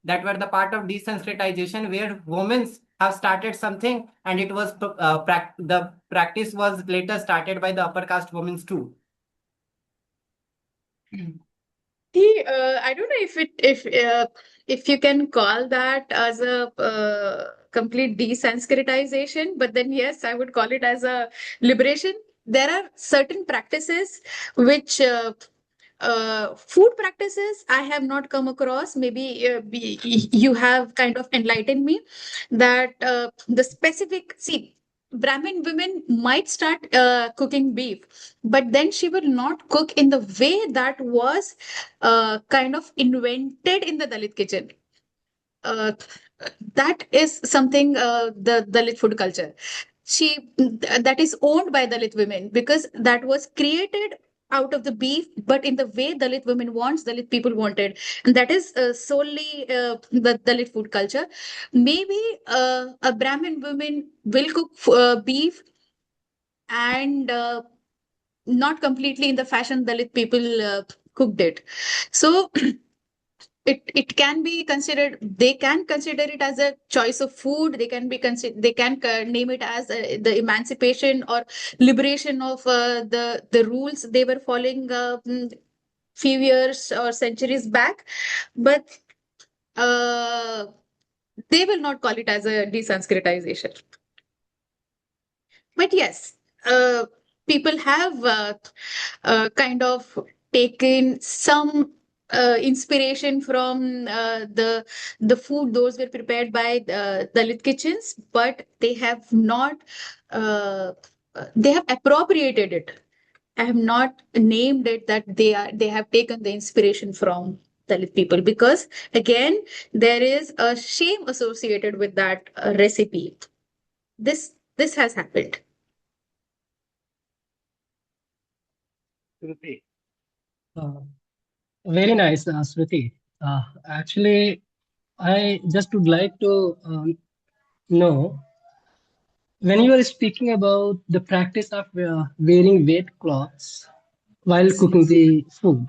that were the part of desanskritization where women have started something, and it was the practice was later started by the upper caste women too? See, I don't know if you can call that as a complete desanskritization, but then yes, I would call it as a liberation. There are certain practices which food practices I have not come across. Maybe you have kind of enlightened me that the specific, see, Brahmin women might start cooking beef, but then she will not cook in the way that was kind of invented in the Dalit kitchen. Uh, that is something the Dalit food culture. That is owned by Dalit women because that was created out of the beef, but in the way Dalit women wants, Dalit people wanted, and that is solely the Dalit food culture. Maybe a Brahmin woman will cook beef and not completely in the fashion Dalit people cooked it. So it can be considered, they can consider it as a choice of food. They can be consider, they can name it as the emancipation or liberation of the rules they were following few years or centuries back, but uh, they will not call it as a desanskritization. But yes, uh, people have kind of taken some inspiration from the food those were prepared by Dalit kitchens, but they have not they have appropriated it. I have not named it that they have taken the inspiration from Dalit people, because again there is a shame associated with that recipe. This has happened. Shruti. Uh, Very nice, Shruti. Actually, I just would like to know when you are speaking about the practice of wearing wet cloths while cooking the food.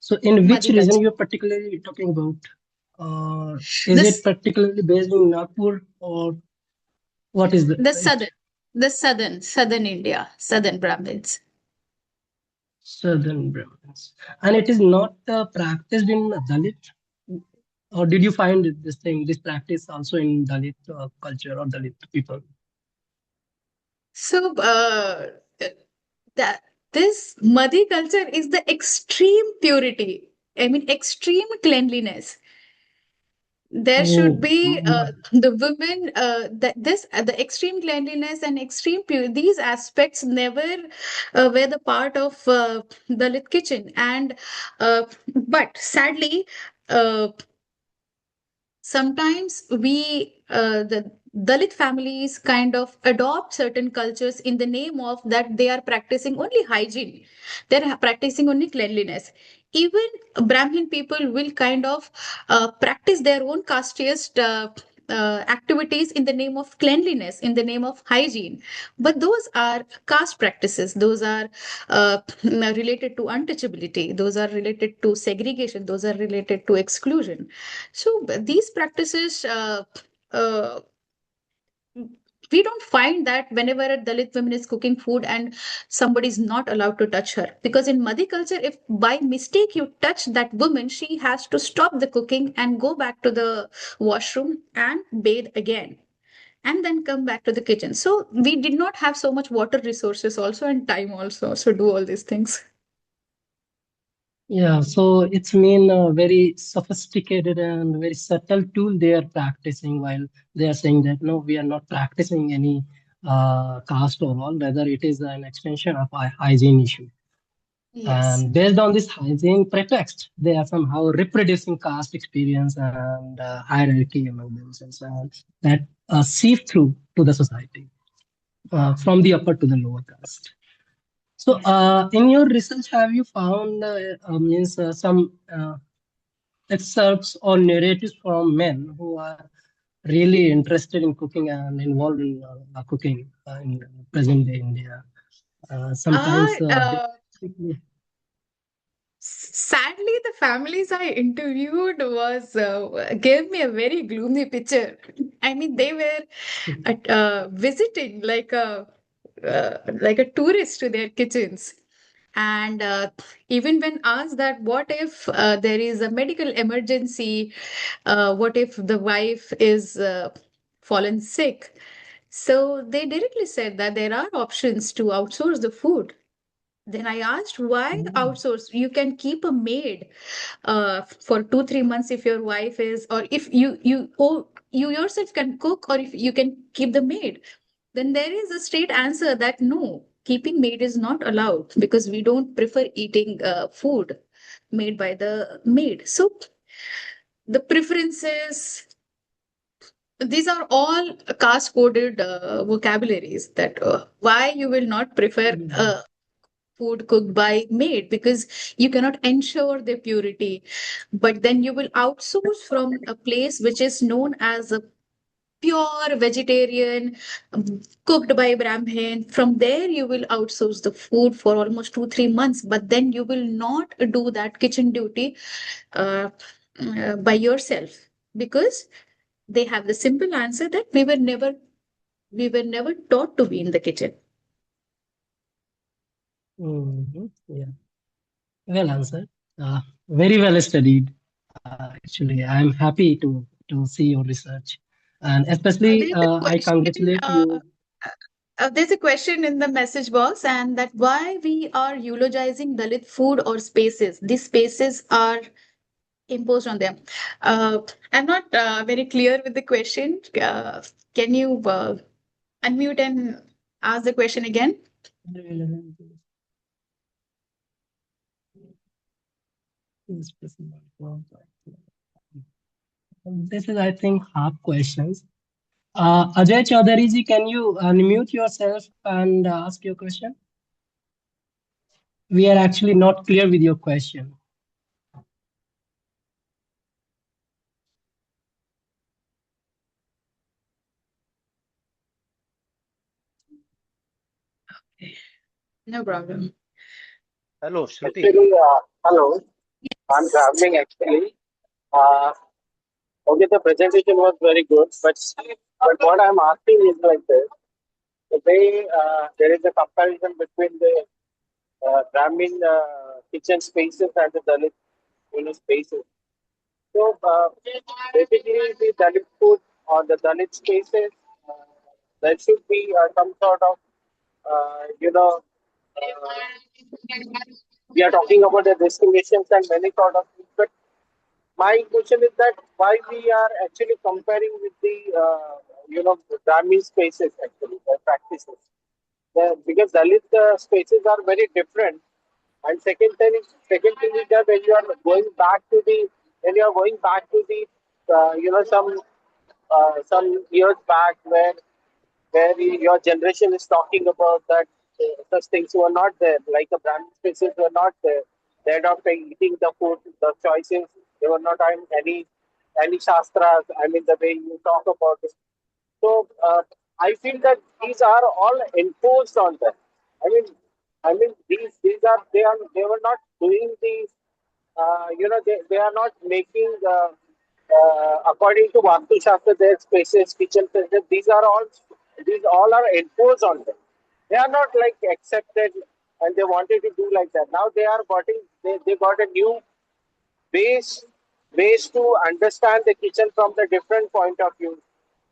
So, in which Madhi region culture. you're particularly talking about? Is it This particularly based in Nagpur or what is the it? southern India, southern Brahmins. Southern Brahmins. And it is not practiced in Dalit? Or did you find this practice also in Dalit culture or Dalit people? So that this Madhi culture is the extreme purity. I mean, extreme cleanliness. There should Oh, be the women that this the extreme cleanliness and extreme pure, these aspects never were the part of Dalit kitchen. And but sadly, uh, sometimes the Dalit families kind of adopt certain cultures in the name of that they are practicing only hygiene, they're practicing only cleanliness. Even Brahmin people will kind of practice their own casteist activities in the name of cleanliness, in the name of hygiene, but those are caste practices, those are related to untouchability, those are related to segregation, those are related to exclusion. So these practices, uh, we don't find that whenever a Dalit woman is cooking food and somebody is not allowed to touch her. Because in Madhi culture, if by mistake you touch that woman, she has to stop the cooking and go back to the washroom and bathe again. And then come back to the kitchen. So we did not have so much water resources also and time also. So do all these things. yeah. So it's mean a very sophisticated and very subtle tool they are practicing while they are saying that no, we are not practicing any caste or all, rather it is an extension of a hygiene issue. Yes. And based on this hygiene pretext, they are somehow reproducing caste experience and hierarchy among themselves, and that seep through to the society from the upper to the lower caste. So, in your research, have you found means some excerpts or narratives from men who are really interested in cooking and involved in cooking in present day India? Sometimes I they Sadly, the families I interviewed was gave me a very gloomy picture. I mean, they were visiting like a tourist to their kitchens, and even when asked that what if there is a medical emergency, what if the wife is fallen sick, so they directly said that there are options to outsource the food. Then I asked, why outsource? You can keep a maid for 2 3 months if your wife is, or if you yourself can cook, or if you can keep the maid. Then there is a straight answer that no, keeping maid is not allowed because we don't prefer eating food made by the maid. So the preferences, these are all caste coded vocabularies that why you will not prefer food cooked by maid because you cannot ensure their purity, but then you will outsource from a place which is known as a pure vegetarian, cooked by Brahmin. From there you will outsource the food for almost 2 3 months, but then you will not do that kitchen duty uh, by yourself, because they have the simple answer that we were never taught to be in the kitchen. Yeah, well answered. Very well studied. Actually, I'm happy to see your research, and especially There's a I question. congratulate you. There's a question in the message box, and that why we are eulogizing Dalit food or spaces. These spaces are imposed on them. I'm not very clear with the question. Can you unmute and ask the question again? This is, I think, half questions. Ajay Chaudhary ji, can you unmute yourself and ask your question? We are actually not clear with your question. No problem. Hello, Shruti. Actually, hello. I'm traveling actually. Uh, okay, the presentation was very good, but what I'm asking is like this: the way there is a comparison between the Brahmin kitchen spaces and the Dalit, spaces. So basically, the Dalit food or the Dalit spaces, uh, there should be some sort of, you know, we are talking about the destinations and many sort of things, but my question is that why we are actually comparing with the Brahmin spaces actually the practices. Because Dalit spaces are very different. And second thing is that when you are going back to the when you are going back to the some years back where your generation is talking about that such things were not there, like the Brahmin spaces were not there. They're not eating the food, the choices, they were not having any shastras. I mean, the way you talk about it. So I feel that these are all imposed on them. I mean, these are they were not doing these. They are not making according to Vastu Shastra their spaces, kitchen spaces. These all are imposed on them. They are not like accepted, and they wanted to do like that. Now they got a new ways to understand the kitchen from the different point of view.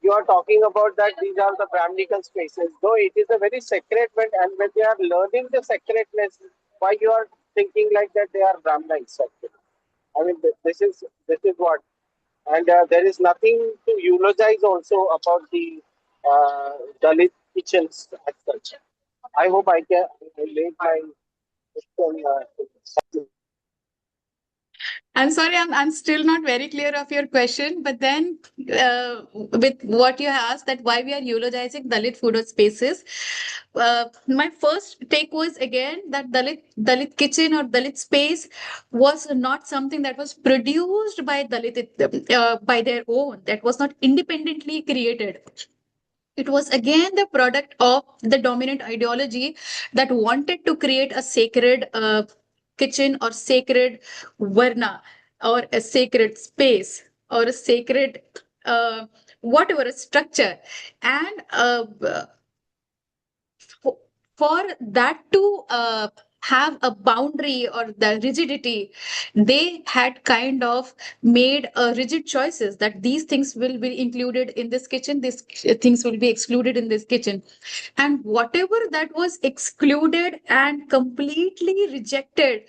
You are talking about that these are the Brahminical spaces, though it is a very sacred, and when they are learning the sacredness, why you are thinking like that they are Brahmins actually? I mean, this is what, and there is nothing to eulogize also about the Dalit kitchens as such. I hope I made my question. I'm sorry, I'm still not very clear of your question, but then with what you asked, that why we are eulogizing Dalit food or spaces, my first take was again that Dalit kitchen or Dalit space was not something that was produced by Dalit by their own. That was not independently created. It was again the product of the dominant ideology that wanted to create a sacred kitchen or sacred varna or a sacred space or a sacred whatever a structure. And for that to have a boundary or the rigidity, they had kind of made rigid choices that these things will be included in this kitchen, these things will be excluded in this kitchen. And whatever that was excluded and completely rejected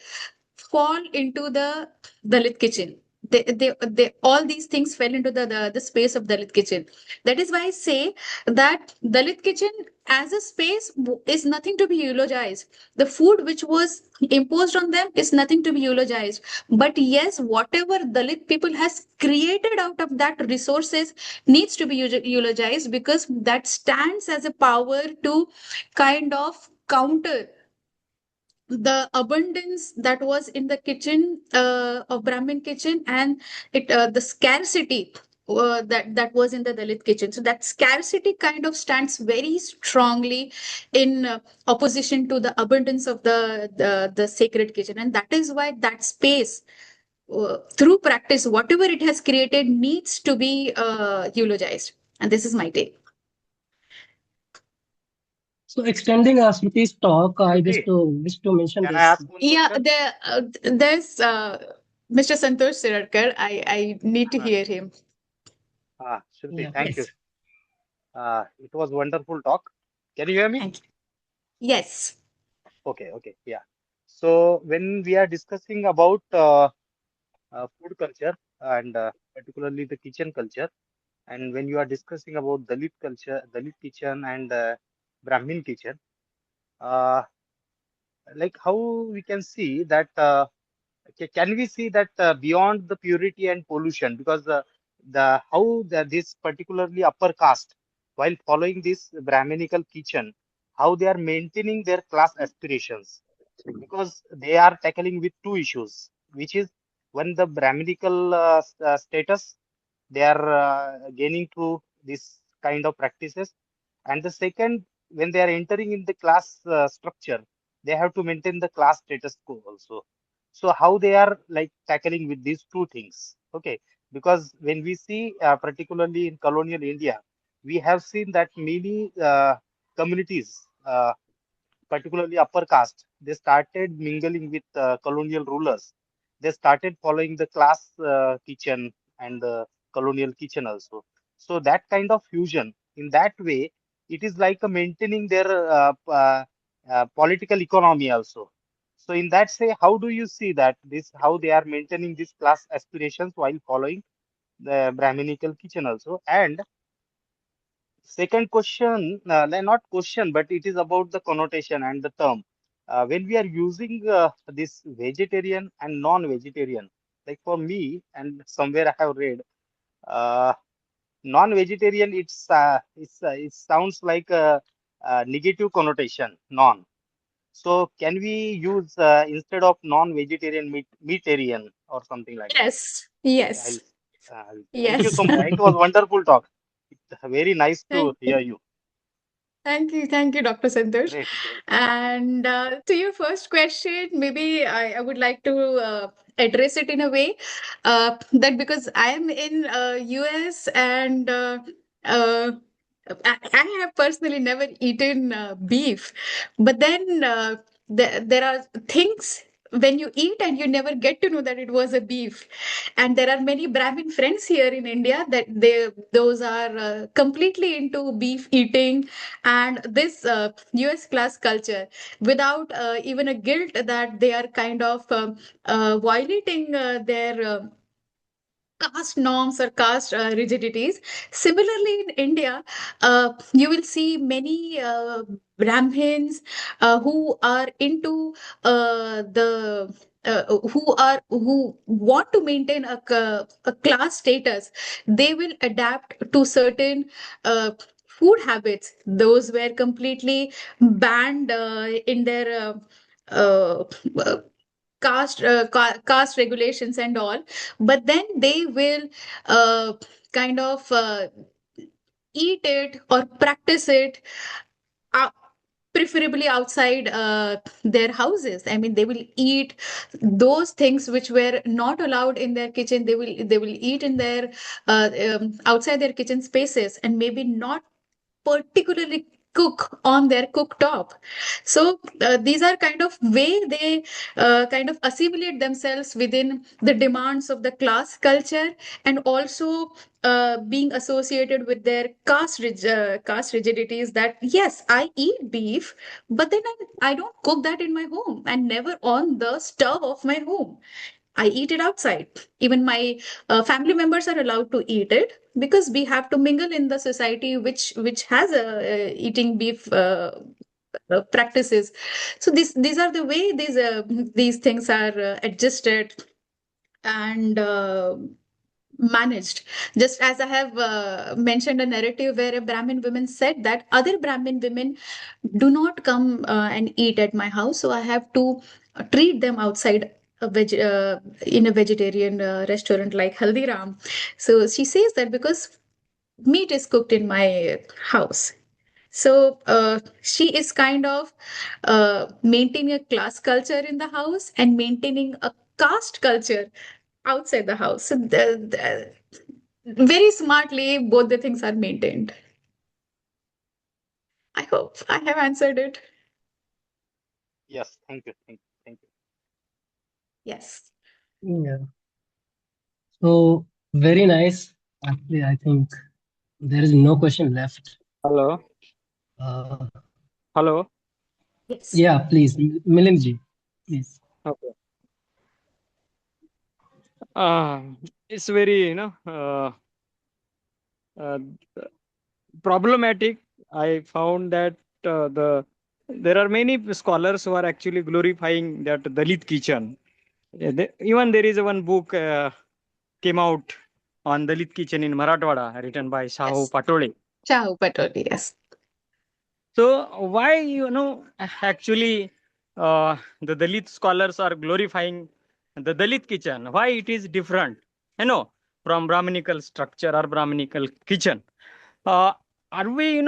fall into the Dalit kitchen. They all these things fell into the space of Dalit kitchen. That is why I say that Dalit kitchen as a space is nothing to be eulogized. The food which was imposed on them is nothing to be eulogized. But yes, whatever Dalit people has created out of that resources needs to be eulogized, because that stands as a power to kind of counter the abundance that was in the kitchen of Brahmin kitchen, and the scarcity that was in the Dalit kitchen. So that scarcity kind of stands very strongly in opposition to the abundance of the sacred kitchen, and that is why that space, through practice, whatever it has created, needs to be eulogized. And this is my take. So extending Sruti's talk, I just Shruti, wish to mention can I this. ask one Yeah, question? there's Mr. Santosh Sirarkar. I need to hear him. Shruti, Yeah, thank you. please. It was wonderful talk. Can you hear me? Thank you. Yes. Okay, okay, yeah. So when we are discussing about food culture and particularly the kitchen culture, and when you are discussing about Dalit culture, Dalit kitchen and Brahmin kitchen, uh, like how we can see that can we see that beyond the purity and pollution, because the how this particularly upper caste, while following this Brahminical kitchen, how they are maintaining their class aspirations, because they are tackling with two issues, which is one, the Brahminical status they are gaining through this kind of practices, and the second, when they are entering in the class structure, they have to maintain the class status quo also. So how they are like tackling with these two things? Okay, because when we see particularly in colonial India, we have seen that many communities. Particularly upper caste, they started mingling with colonial rulers. They started following the class kitchen and the colonial kitchen also. So that kind of fusion, in that way, it is like maintaining their political economy also. So in that say, how do you see that this how they are maintaining these class aspirations while following the Brahminical kitchen also? And second question, not question, but it is about the connotation and the term. When we are using this vegetarian and non-vegetarian, like for me, and somewhere I have read, uh, non-vegetarian, it sounds like a negative connotation, non. So can we use instead of non-vegetarian meatarian or something like that? Yes. Yeah, Yes. thank you Yes. so much. It was wonderful talk. Very nice to Thank hear you. Thank you, Dr. Santosh. Great, great. And to your first question, maybe I would like to address it in a way that because I am in US and I have personally never eaten beef, but then there are things when you eat and you never get to know that it was a beef. And there are many Brahmin friends here in India that those are completely into beef eating and this US class culture without even a guilt that they are kind of violating their caste norms or caste rigidities. Similarly, in India, you will see many Brahmins who are into the who want to maintain a class status. They will adapt to certain food habits. Those were completely banned in their uh, uh, caste regulations and all, but then they will uh, kind of eat it or practice it uh, preferably outside their houses. I mean, they will eat those things which were not allowed in their kitchen. They will eat in their outside their kitchen spaces and maybe not particularly cook on their cooktop. So these are kind of way they kind of assimilate themselves within the demands of the class culture and also being associated with their caste rigidities that yes, I eat beef, but then I don't cook that in my home and never on the stove of my home. I eat it outside. Even my family members are allowed to eat it because we have to mingle in the society which has eating beef practices. So these are the way these things are adjusted and managed. Just as I have mentioned a narrative where a Brahmin woman said that other Brahmin women do not come and eat at my house, so I have to treat them outside in a vegetarian restaurant like Haldiram. So she says that because meat is cooked in my house. So she is kind of maintaining a class culture in the house and maintaining a caste culture outside the house. So very smartly, both the things are maintained. I hope I have answered it. Yes, thank you, thank you, thank you. Yes. Yeah. So very nice. Actually, I think there is no question left. Hello. Uh, Hello. Yes. Yeah, please, Milinji, please. Okay. Uh, it's very, uh, problematic. I found that there are many scholars who are actually glorifying that Dalit kitchen. Even there is one book came out on Dalit kitchen in Marathwada, written by Shahu Yes. Patole. Chahu Patoli, yes. So why actually the Dalit scholars are glorifying the Dalit kitchen? Why it is different? From Brahminical structure or Brahminical kitchen. Uh, are we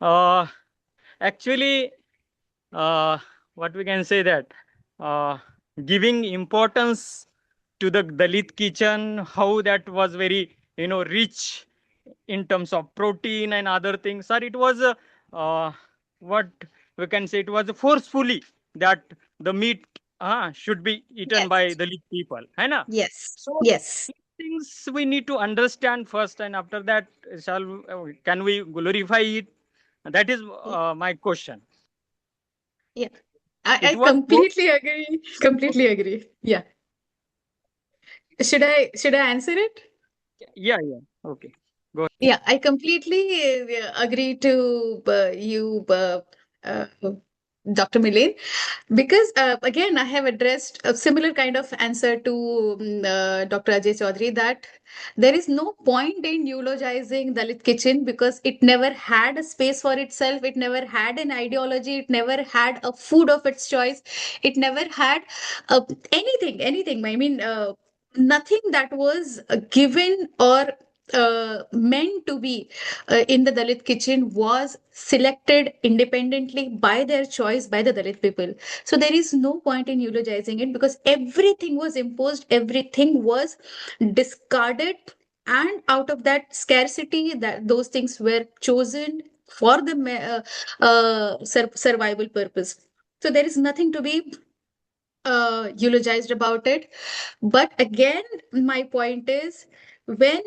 uh, actually uh, what we can say that uh, giving importance to the Dalit kitchen, how that was very rich in terms of protein and other things, or it was uh, what we can say, it was forcefully that the meat should be eaten by Yes. Dalit people, hai na? Yes. So Yes. these things we need to understand first, and after that, can we glorify it? That is my question. Yeah. It I was good. completely agree. Completely agree. Yeah. Should I answer it? Yeah, yeah. Okay. Go ahead. Yeah, I completely agree to you, Dr. Milen, because again, I have addressed a similar kind of answer to Dr. Ajay Chaudhary, that there is no point in eulogizing Dalit kitchen because it never had a space for itself, it never had an ideology, it never had a food of its choice, it never had anything. I mean, nothing that was given or meant to be in the Dalit kitchen was selected independently by their choice by the Dalit people. So there is no point in eulogizing it because everything was imposed, everything was discarded, and out of that scarcity, that those things were chosen for the survival purpose. So there is nothing to be eulogized about it. But again, my point is, when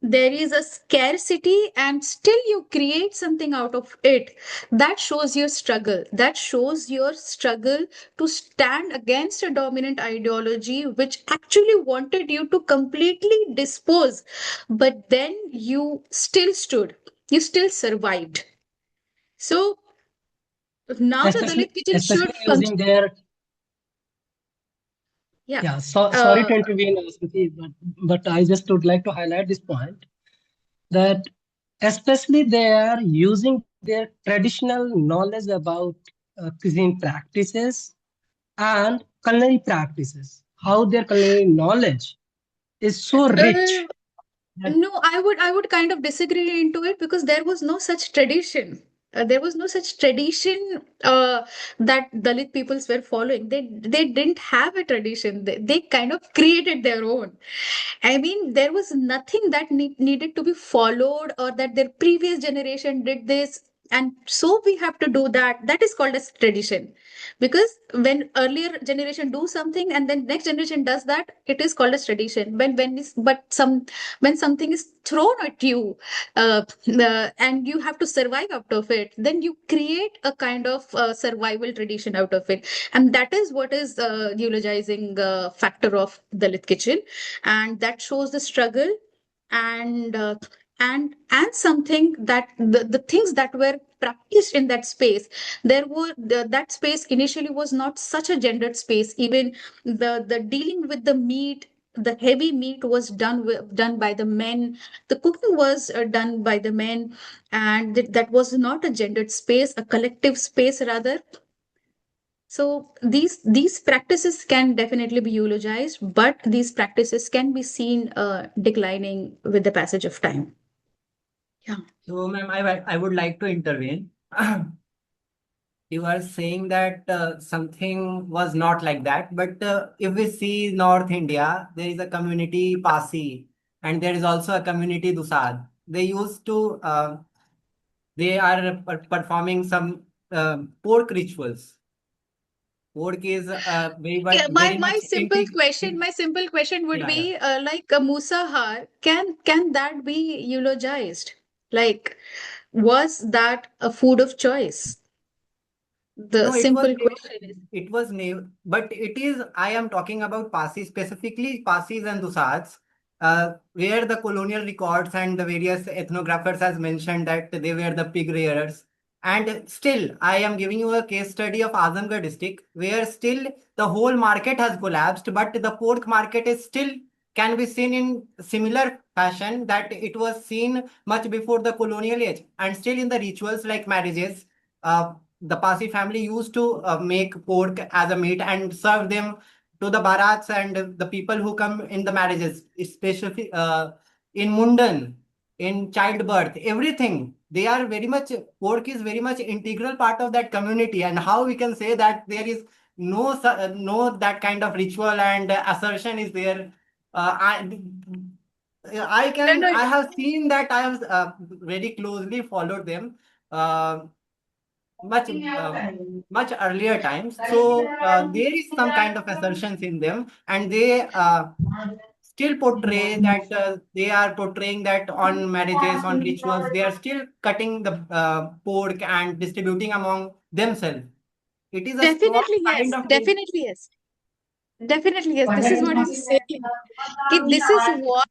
there is a scarcity and still you create something out of it, that shows your struggle, that shows your struggle to stand against a dominant ideology which actually wanted you to completely dispose, but then you still stood, you still survived. So now the Especially, Dalit kitchen especially should using function. their, Yeah. yeah. So sorry uh, to intervene, Shruti, but I just would like to highlight this point that especially they are using their traditional knowledge about cuisine practices and culinary practices, how their culinary knowledge is so uh, rich that No, I would kind of disagree into it because there was no such tradition. There was no such tradition that Dalit peoples were following. They didn't have a tradition. They kind of created their own. I mean, there was nothing that needed to be followed or that their previous generation did this. And so we have to do that. That is called as tradition. Because when earlier generation do something and then next generation does that, it is called as tradition. When something is thrown at you and you have to survive out of it, then you create a kind of survival tradition out of it, and that is what is eulogizing factor of Dalit kitchen, and that shows the struggle, and something that the things that were practiced in that space. That space initially was not such a gendered space. Even the dealing with the meat, the heavy meat was done by the men, the cooking was done by the men, and that was not a gendered space, a collective space rather. So these practices can definitely be eulogized, but these practices can be seen declining with the passage of time. Yeah. So, ma'am, I would like to intervene. You are saying that something was not like that, but if we see North India, there is a community Pasi, and there is also a community Dusad. They used to, they are performing some pork rituals. Pork is Yeah, my very my much simple question, my simple question would yeah, yeah. be like a Musahar, can that be eulogized? Like was that a food of choice? The No, it was simple never, question is. it was never, but it is, I am talking about Parsis, specifically Parsis and Dusads, where the colonial records and the various ethnographers has mentioned that they were the pig rearers. And still, I am giving you a case study of Azamgarh district, where still the whole market has collapsed, but the pork market is still can be seen in similar fashion that it was seen much before the colonial age. And still in the rituals like marriages, the Parsi family used to make pork as a meat and serve them to the barats and the people who come in the marriages, especially in Mundan, in childbirth, everything. They are very much, pork is very much integral part of that community. And how we can say that there is no that kind of ritual and assertion is there. No, no, I have seen that. I have very closely followed them. Uh, much much earlier times. So there is some kind of assertions in them, and they still portray that they are portraying that on marriages, on rituals, they are still cutting the pork and distributing among themselves. It is a strong definitely kind yes. of Definitely yes. Definitely yes. This is what I'm saying. This is what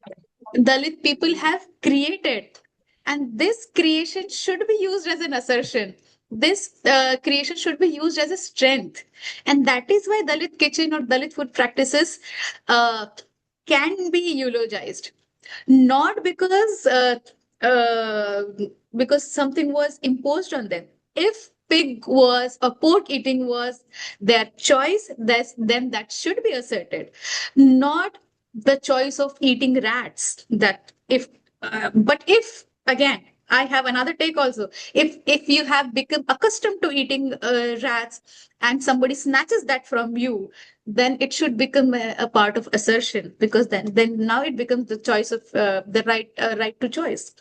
Dalit people have created. And this creation should be used as an assertion. This creation should be used as a strength. And that is why Dalit kitchen or Dalit food practices uh, can be eulogized. Not uh, because something was imposed on them. If pig was or pork eating was their choice, then that should be asserted, not the choice of eating rats. That if but if again, I have another take also. If you have become accustomed to eating rats and somebody snatches that from you, then it should become a part of assertion, because then now it becomes the choice of the right to choice.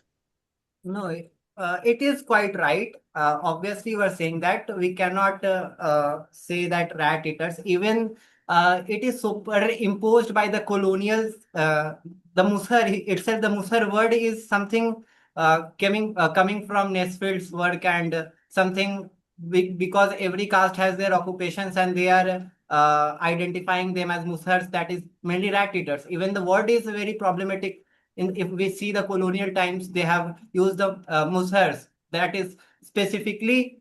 No, it is quite right. Obviously, you are saying that we cannot say that rat eaters, even it is superimposed by the colonials. The Musar itself, the Musar word is something coming from Nesfield's work and something because every caste has their occupations and they are identifying them as Musars, that is mainly rat eaters. Even the word is very problematic if we see the colonial times, they have used the mushars, that is specifically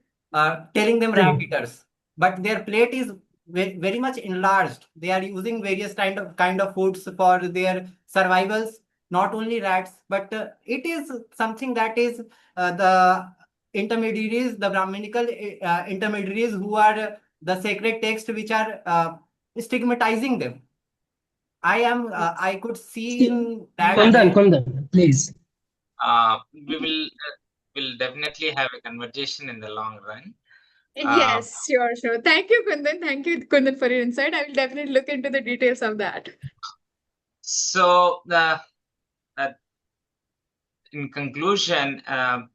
telling them rat eaters. But their plate is very much enlarged. They are using various kind of foods for their survivals, not only rats, but it is something that is the intermediaries, the Brahminical intermediaries who are the sacred text which are stigmatizing them. I could see in that way. Kundan, please. We will definitely have a conversation in the long run. Uh, Yes, sure, sure. Thank you, Kundan. Thank you, Kundan, for your insight. I will definitely look into the details of that. so in conclusion,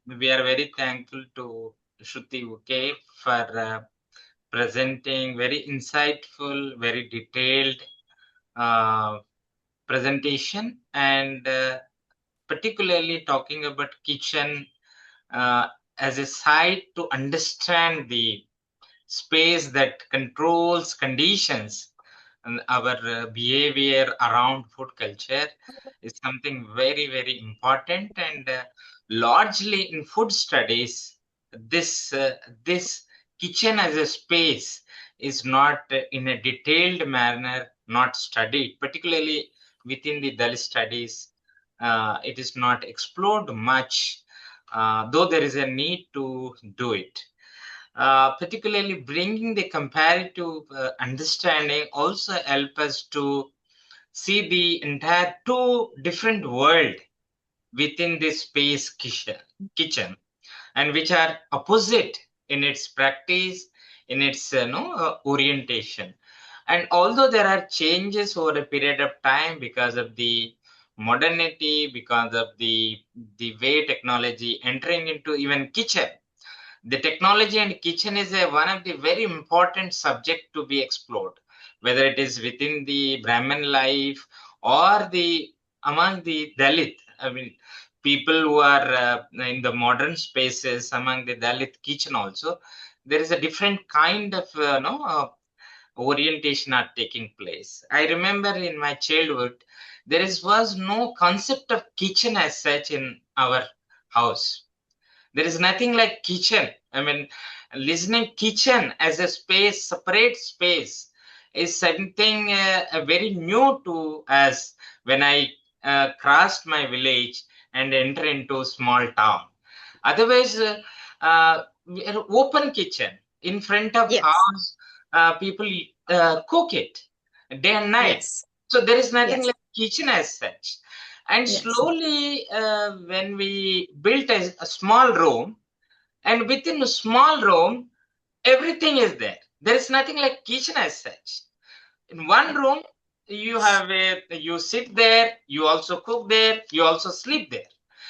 we are very thankful to Shruti UK for presenting very insightful, very detailed uh, presentation, and particularly talking about kitchen uh, as a site to understand the space that controls conditions and our behavior around food culture is something very, very important. And largely in food studies, this kitchen as a space is not in a detailed manner not studied, particularly within the Dalit studies. It is not explored much, though there is a need to do it. Particularly bringing the comparative understanding also help us to see the entire two different world within this space kitchen, and which are opposite in its practice, in its orientation. And although there are changes over a period of time because of the modernity, because of the way technology entering into even kitchen, the technology and kitchen is one of the very important subject to be explored, whether it is within the Brahmin life or the among the Dalit. I mean, people who are in the modern spaces among the Dalit kitchen also, there is a different kind of orientation are taking place. I remember in my childhood, was no concept of kitchen as such in our house. There is nothing like kitchen. I mean, listening kitchen as a space, separate space, is something very new to us when I crossed my village and enter into small town. Otherwise, we are open kitchen in front of Yes. house. People cook it day and night. Yes. So there is nothing Yes. like kitchen as such. And Yes. slowly, when we built a small room, and within a small room, everything is there. There is nothing like kitchen as such. In one room, you sit there, you also cook there, you also sleep there.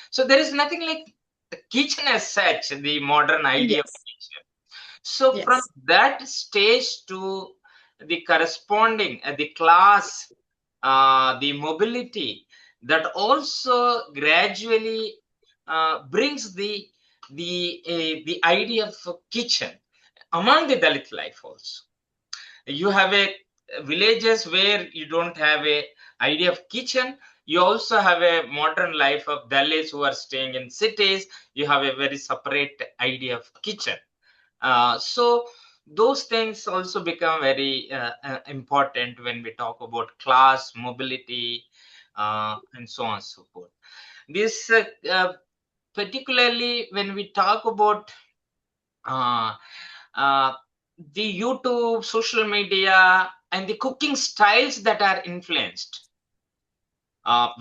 So there is nothing like the kitchen as such, the modern idea of Yes. kitchen. So from Yes. that stage to the corresponding, the class, the mobility, that also gradually brings the idea of a kitchen among the Dalit life also. You have a villages where you don't have a idea of kitchen. You also have a modern life of Dalits who are staying in cities. You have a very separate idea of kitchen. So those things also become very important when we talk about class, mobility, and so on and so forth. This particularly when we talk about uh, uh, the YouTube, social media, and the cooking styles that are influenced,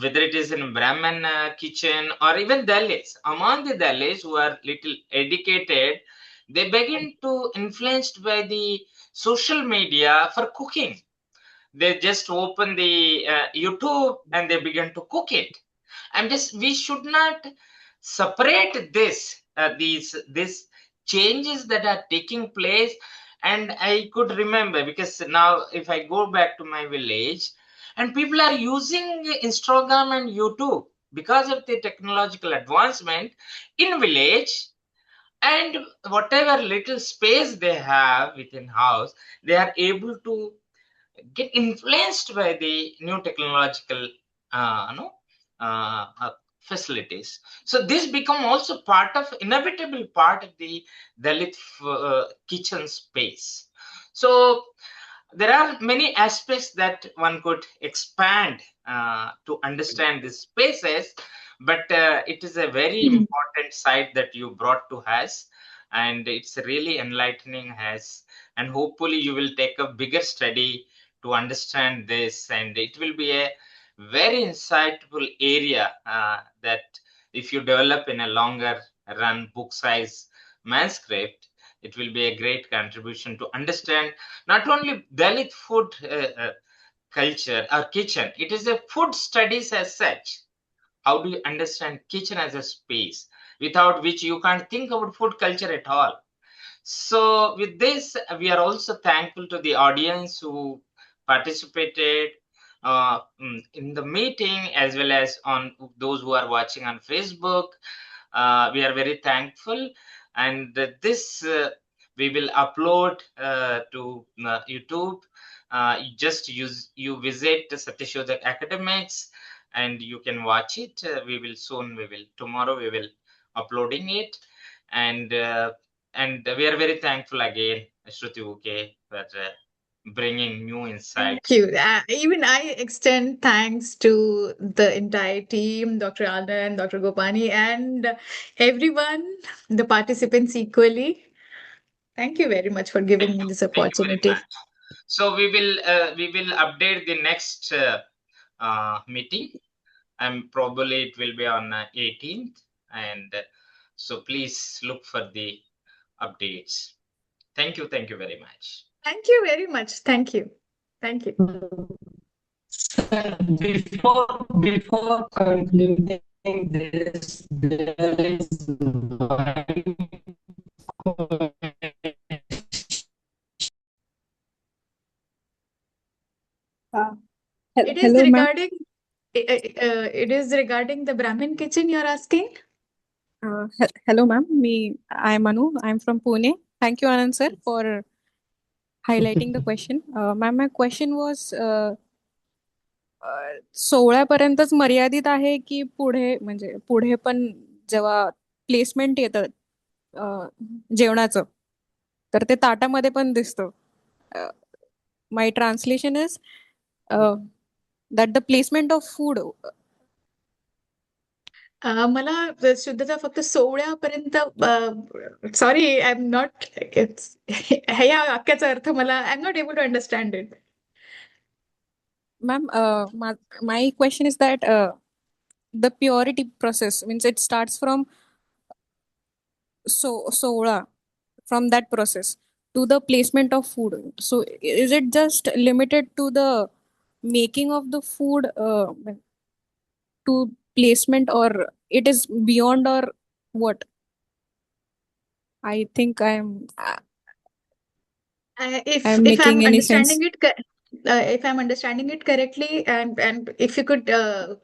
whether it is in Brahman kitchen or even Dalits. Among the Dalits who are little educated, they begin to influenced by the social media for cooking. They just open the YouTube and they begin to cook it. And just we should not separate these changes that are taking place. And I could remember, because now if I go back to my village, and people are using Instagram and YouTube because of the technological advancement in village, and whatever little space they have within house, they are able to get influenced by the new technological facilities. So this become also part of inevitable part of the Dalit kitchen space. So there are many aspects that one could expand to understand these spaces, but it is a very important side that you brought to us, and it's really enlightening us, and hopefully you will take a bigger study to understand this, and it will be a very insightful area that if you develop in a longer run book size manuscript, it will be a great contribution to understand not only Dalit food culture or kitchen, it is a food studies as such. How do you understand kitchen as a space without which you can't think about food culture at all? So with this, we are also thankful to the audience who participated in the meeting, as well as on those who are watching on Facebook. We are very thankful, and this we will upload to YouTube. You visit Satyashodhak Academics and you can watch it. Tomorrow we will uploading it, and we are very thankful again, Shruti Uke, for bringing new Thank insights. you. Even I extend thanks to the entire team, Dr. Anand, Dr. Gopani, and everyone, the participants equally. Thank you very much for giving me this Thank you very much. opportunity. So we will update the next meeting, and probably it will be on 18th, and so please look for the updates. Thank you very much. Thank you very much. Thank you. Thank you. Sir, before concluding this, there is one It is Hello, ma'am. regarding It is regarding the Brahmin kitchen you're asking? Hello, ma'am. I'm Anu. I'm from Pune. Thank you, Anand sir, for highlighting the question. Ma'am, my question was 16 पर्यंतच मर्यादित आहे की पुढे म्हणजे पुढे पण जेव्हा placement येतं जेवणाचं तर ते ताटामध्ये पण दिसतं. My translation is that the placement of food मला शुद्धता फक्त 16 पर्यंत सॉरी आय एम नॉट ह्या वाक्याचा अर्थ मला I am not able to understand it. Ma'am, my question is that the purity process means it starts from 16 from that process to the placement of food. So is it just limited to the making of the food to placement, or it is beyond, or what? I think I'm If I'm if I'm making any sense. understanding it if I'm understanding it correctly, and if you could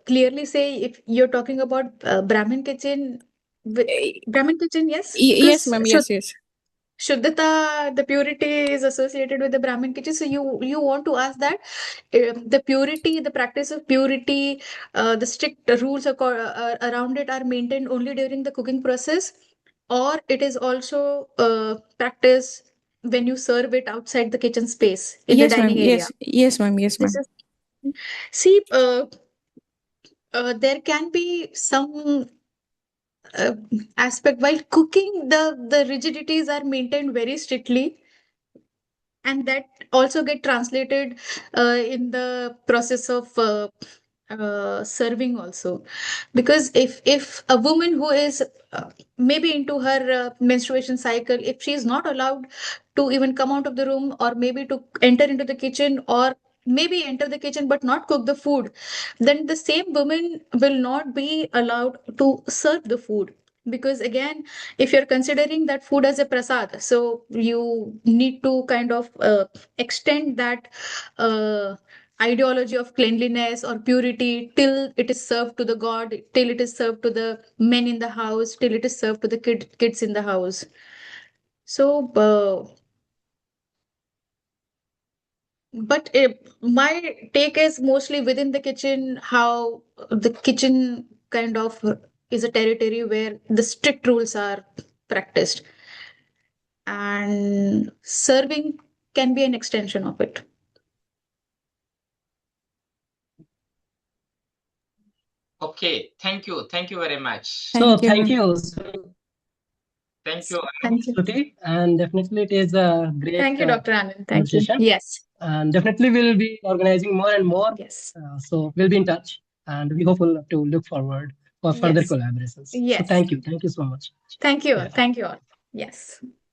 clearly say if you're talking about Brahmin kitchen, Brahmin kitchen, yes, Yes, because ma'am. Yes. Shuddhata, the purity is associated with the Brahmin kitchen. So you want to ask that the purity, the practice of purity, the strict rules around it are maintained only during the cooking process, or it is also practiced when you serve it outside the kitchen space in the Yes, ma'am. dining area. Yes, ma'am. Yes, This ma'am. is see, there can be some aspect while cooking. The rigidities are maintained very strictly, and that also get translated in the process of serving also, because if a woman who is maybe into her menstruation cycle, if she is not allowed to even come out of the room, or maybe to enter into the kitchen, or maybe enter the kitchen but not cook the food, then the same woman will not be allowed to serve the food, because again, if you're considering that food as a prasad, so you need to kind of extend that ideology of cleanliness or purity till it is served to the god, till it is served to the men in the house, till it is served to the kids in the house. So but my take is mostly within the kitchen, how the kitchen kind of is a territory where the strict rules are practiced, and serving can be an extension of it. Okay, thank you very much. So Thank you, thank ma'am. you. Thank you, Anu. Thank you. Shruti, and definitely it is a great Thank you, Dr. Anand. Thank you. conversation. Yes. And definitely we'll be organizing more and more. Yes. So we'll be in touch, and we hopeful to look forward for further Yes. collaborations. So Yes. thank you so much. Thank you. Yeah. Thank you all. Yes.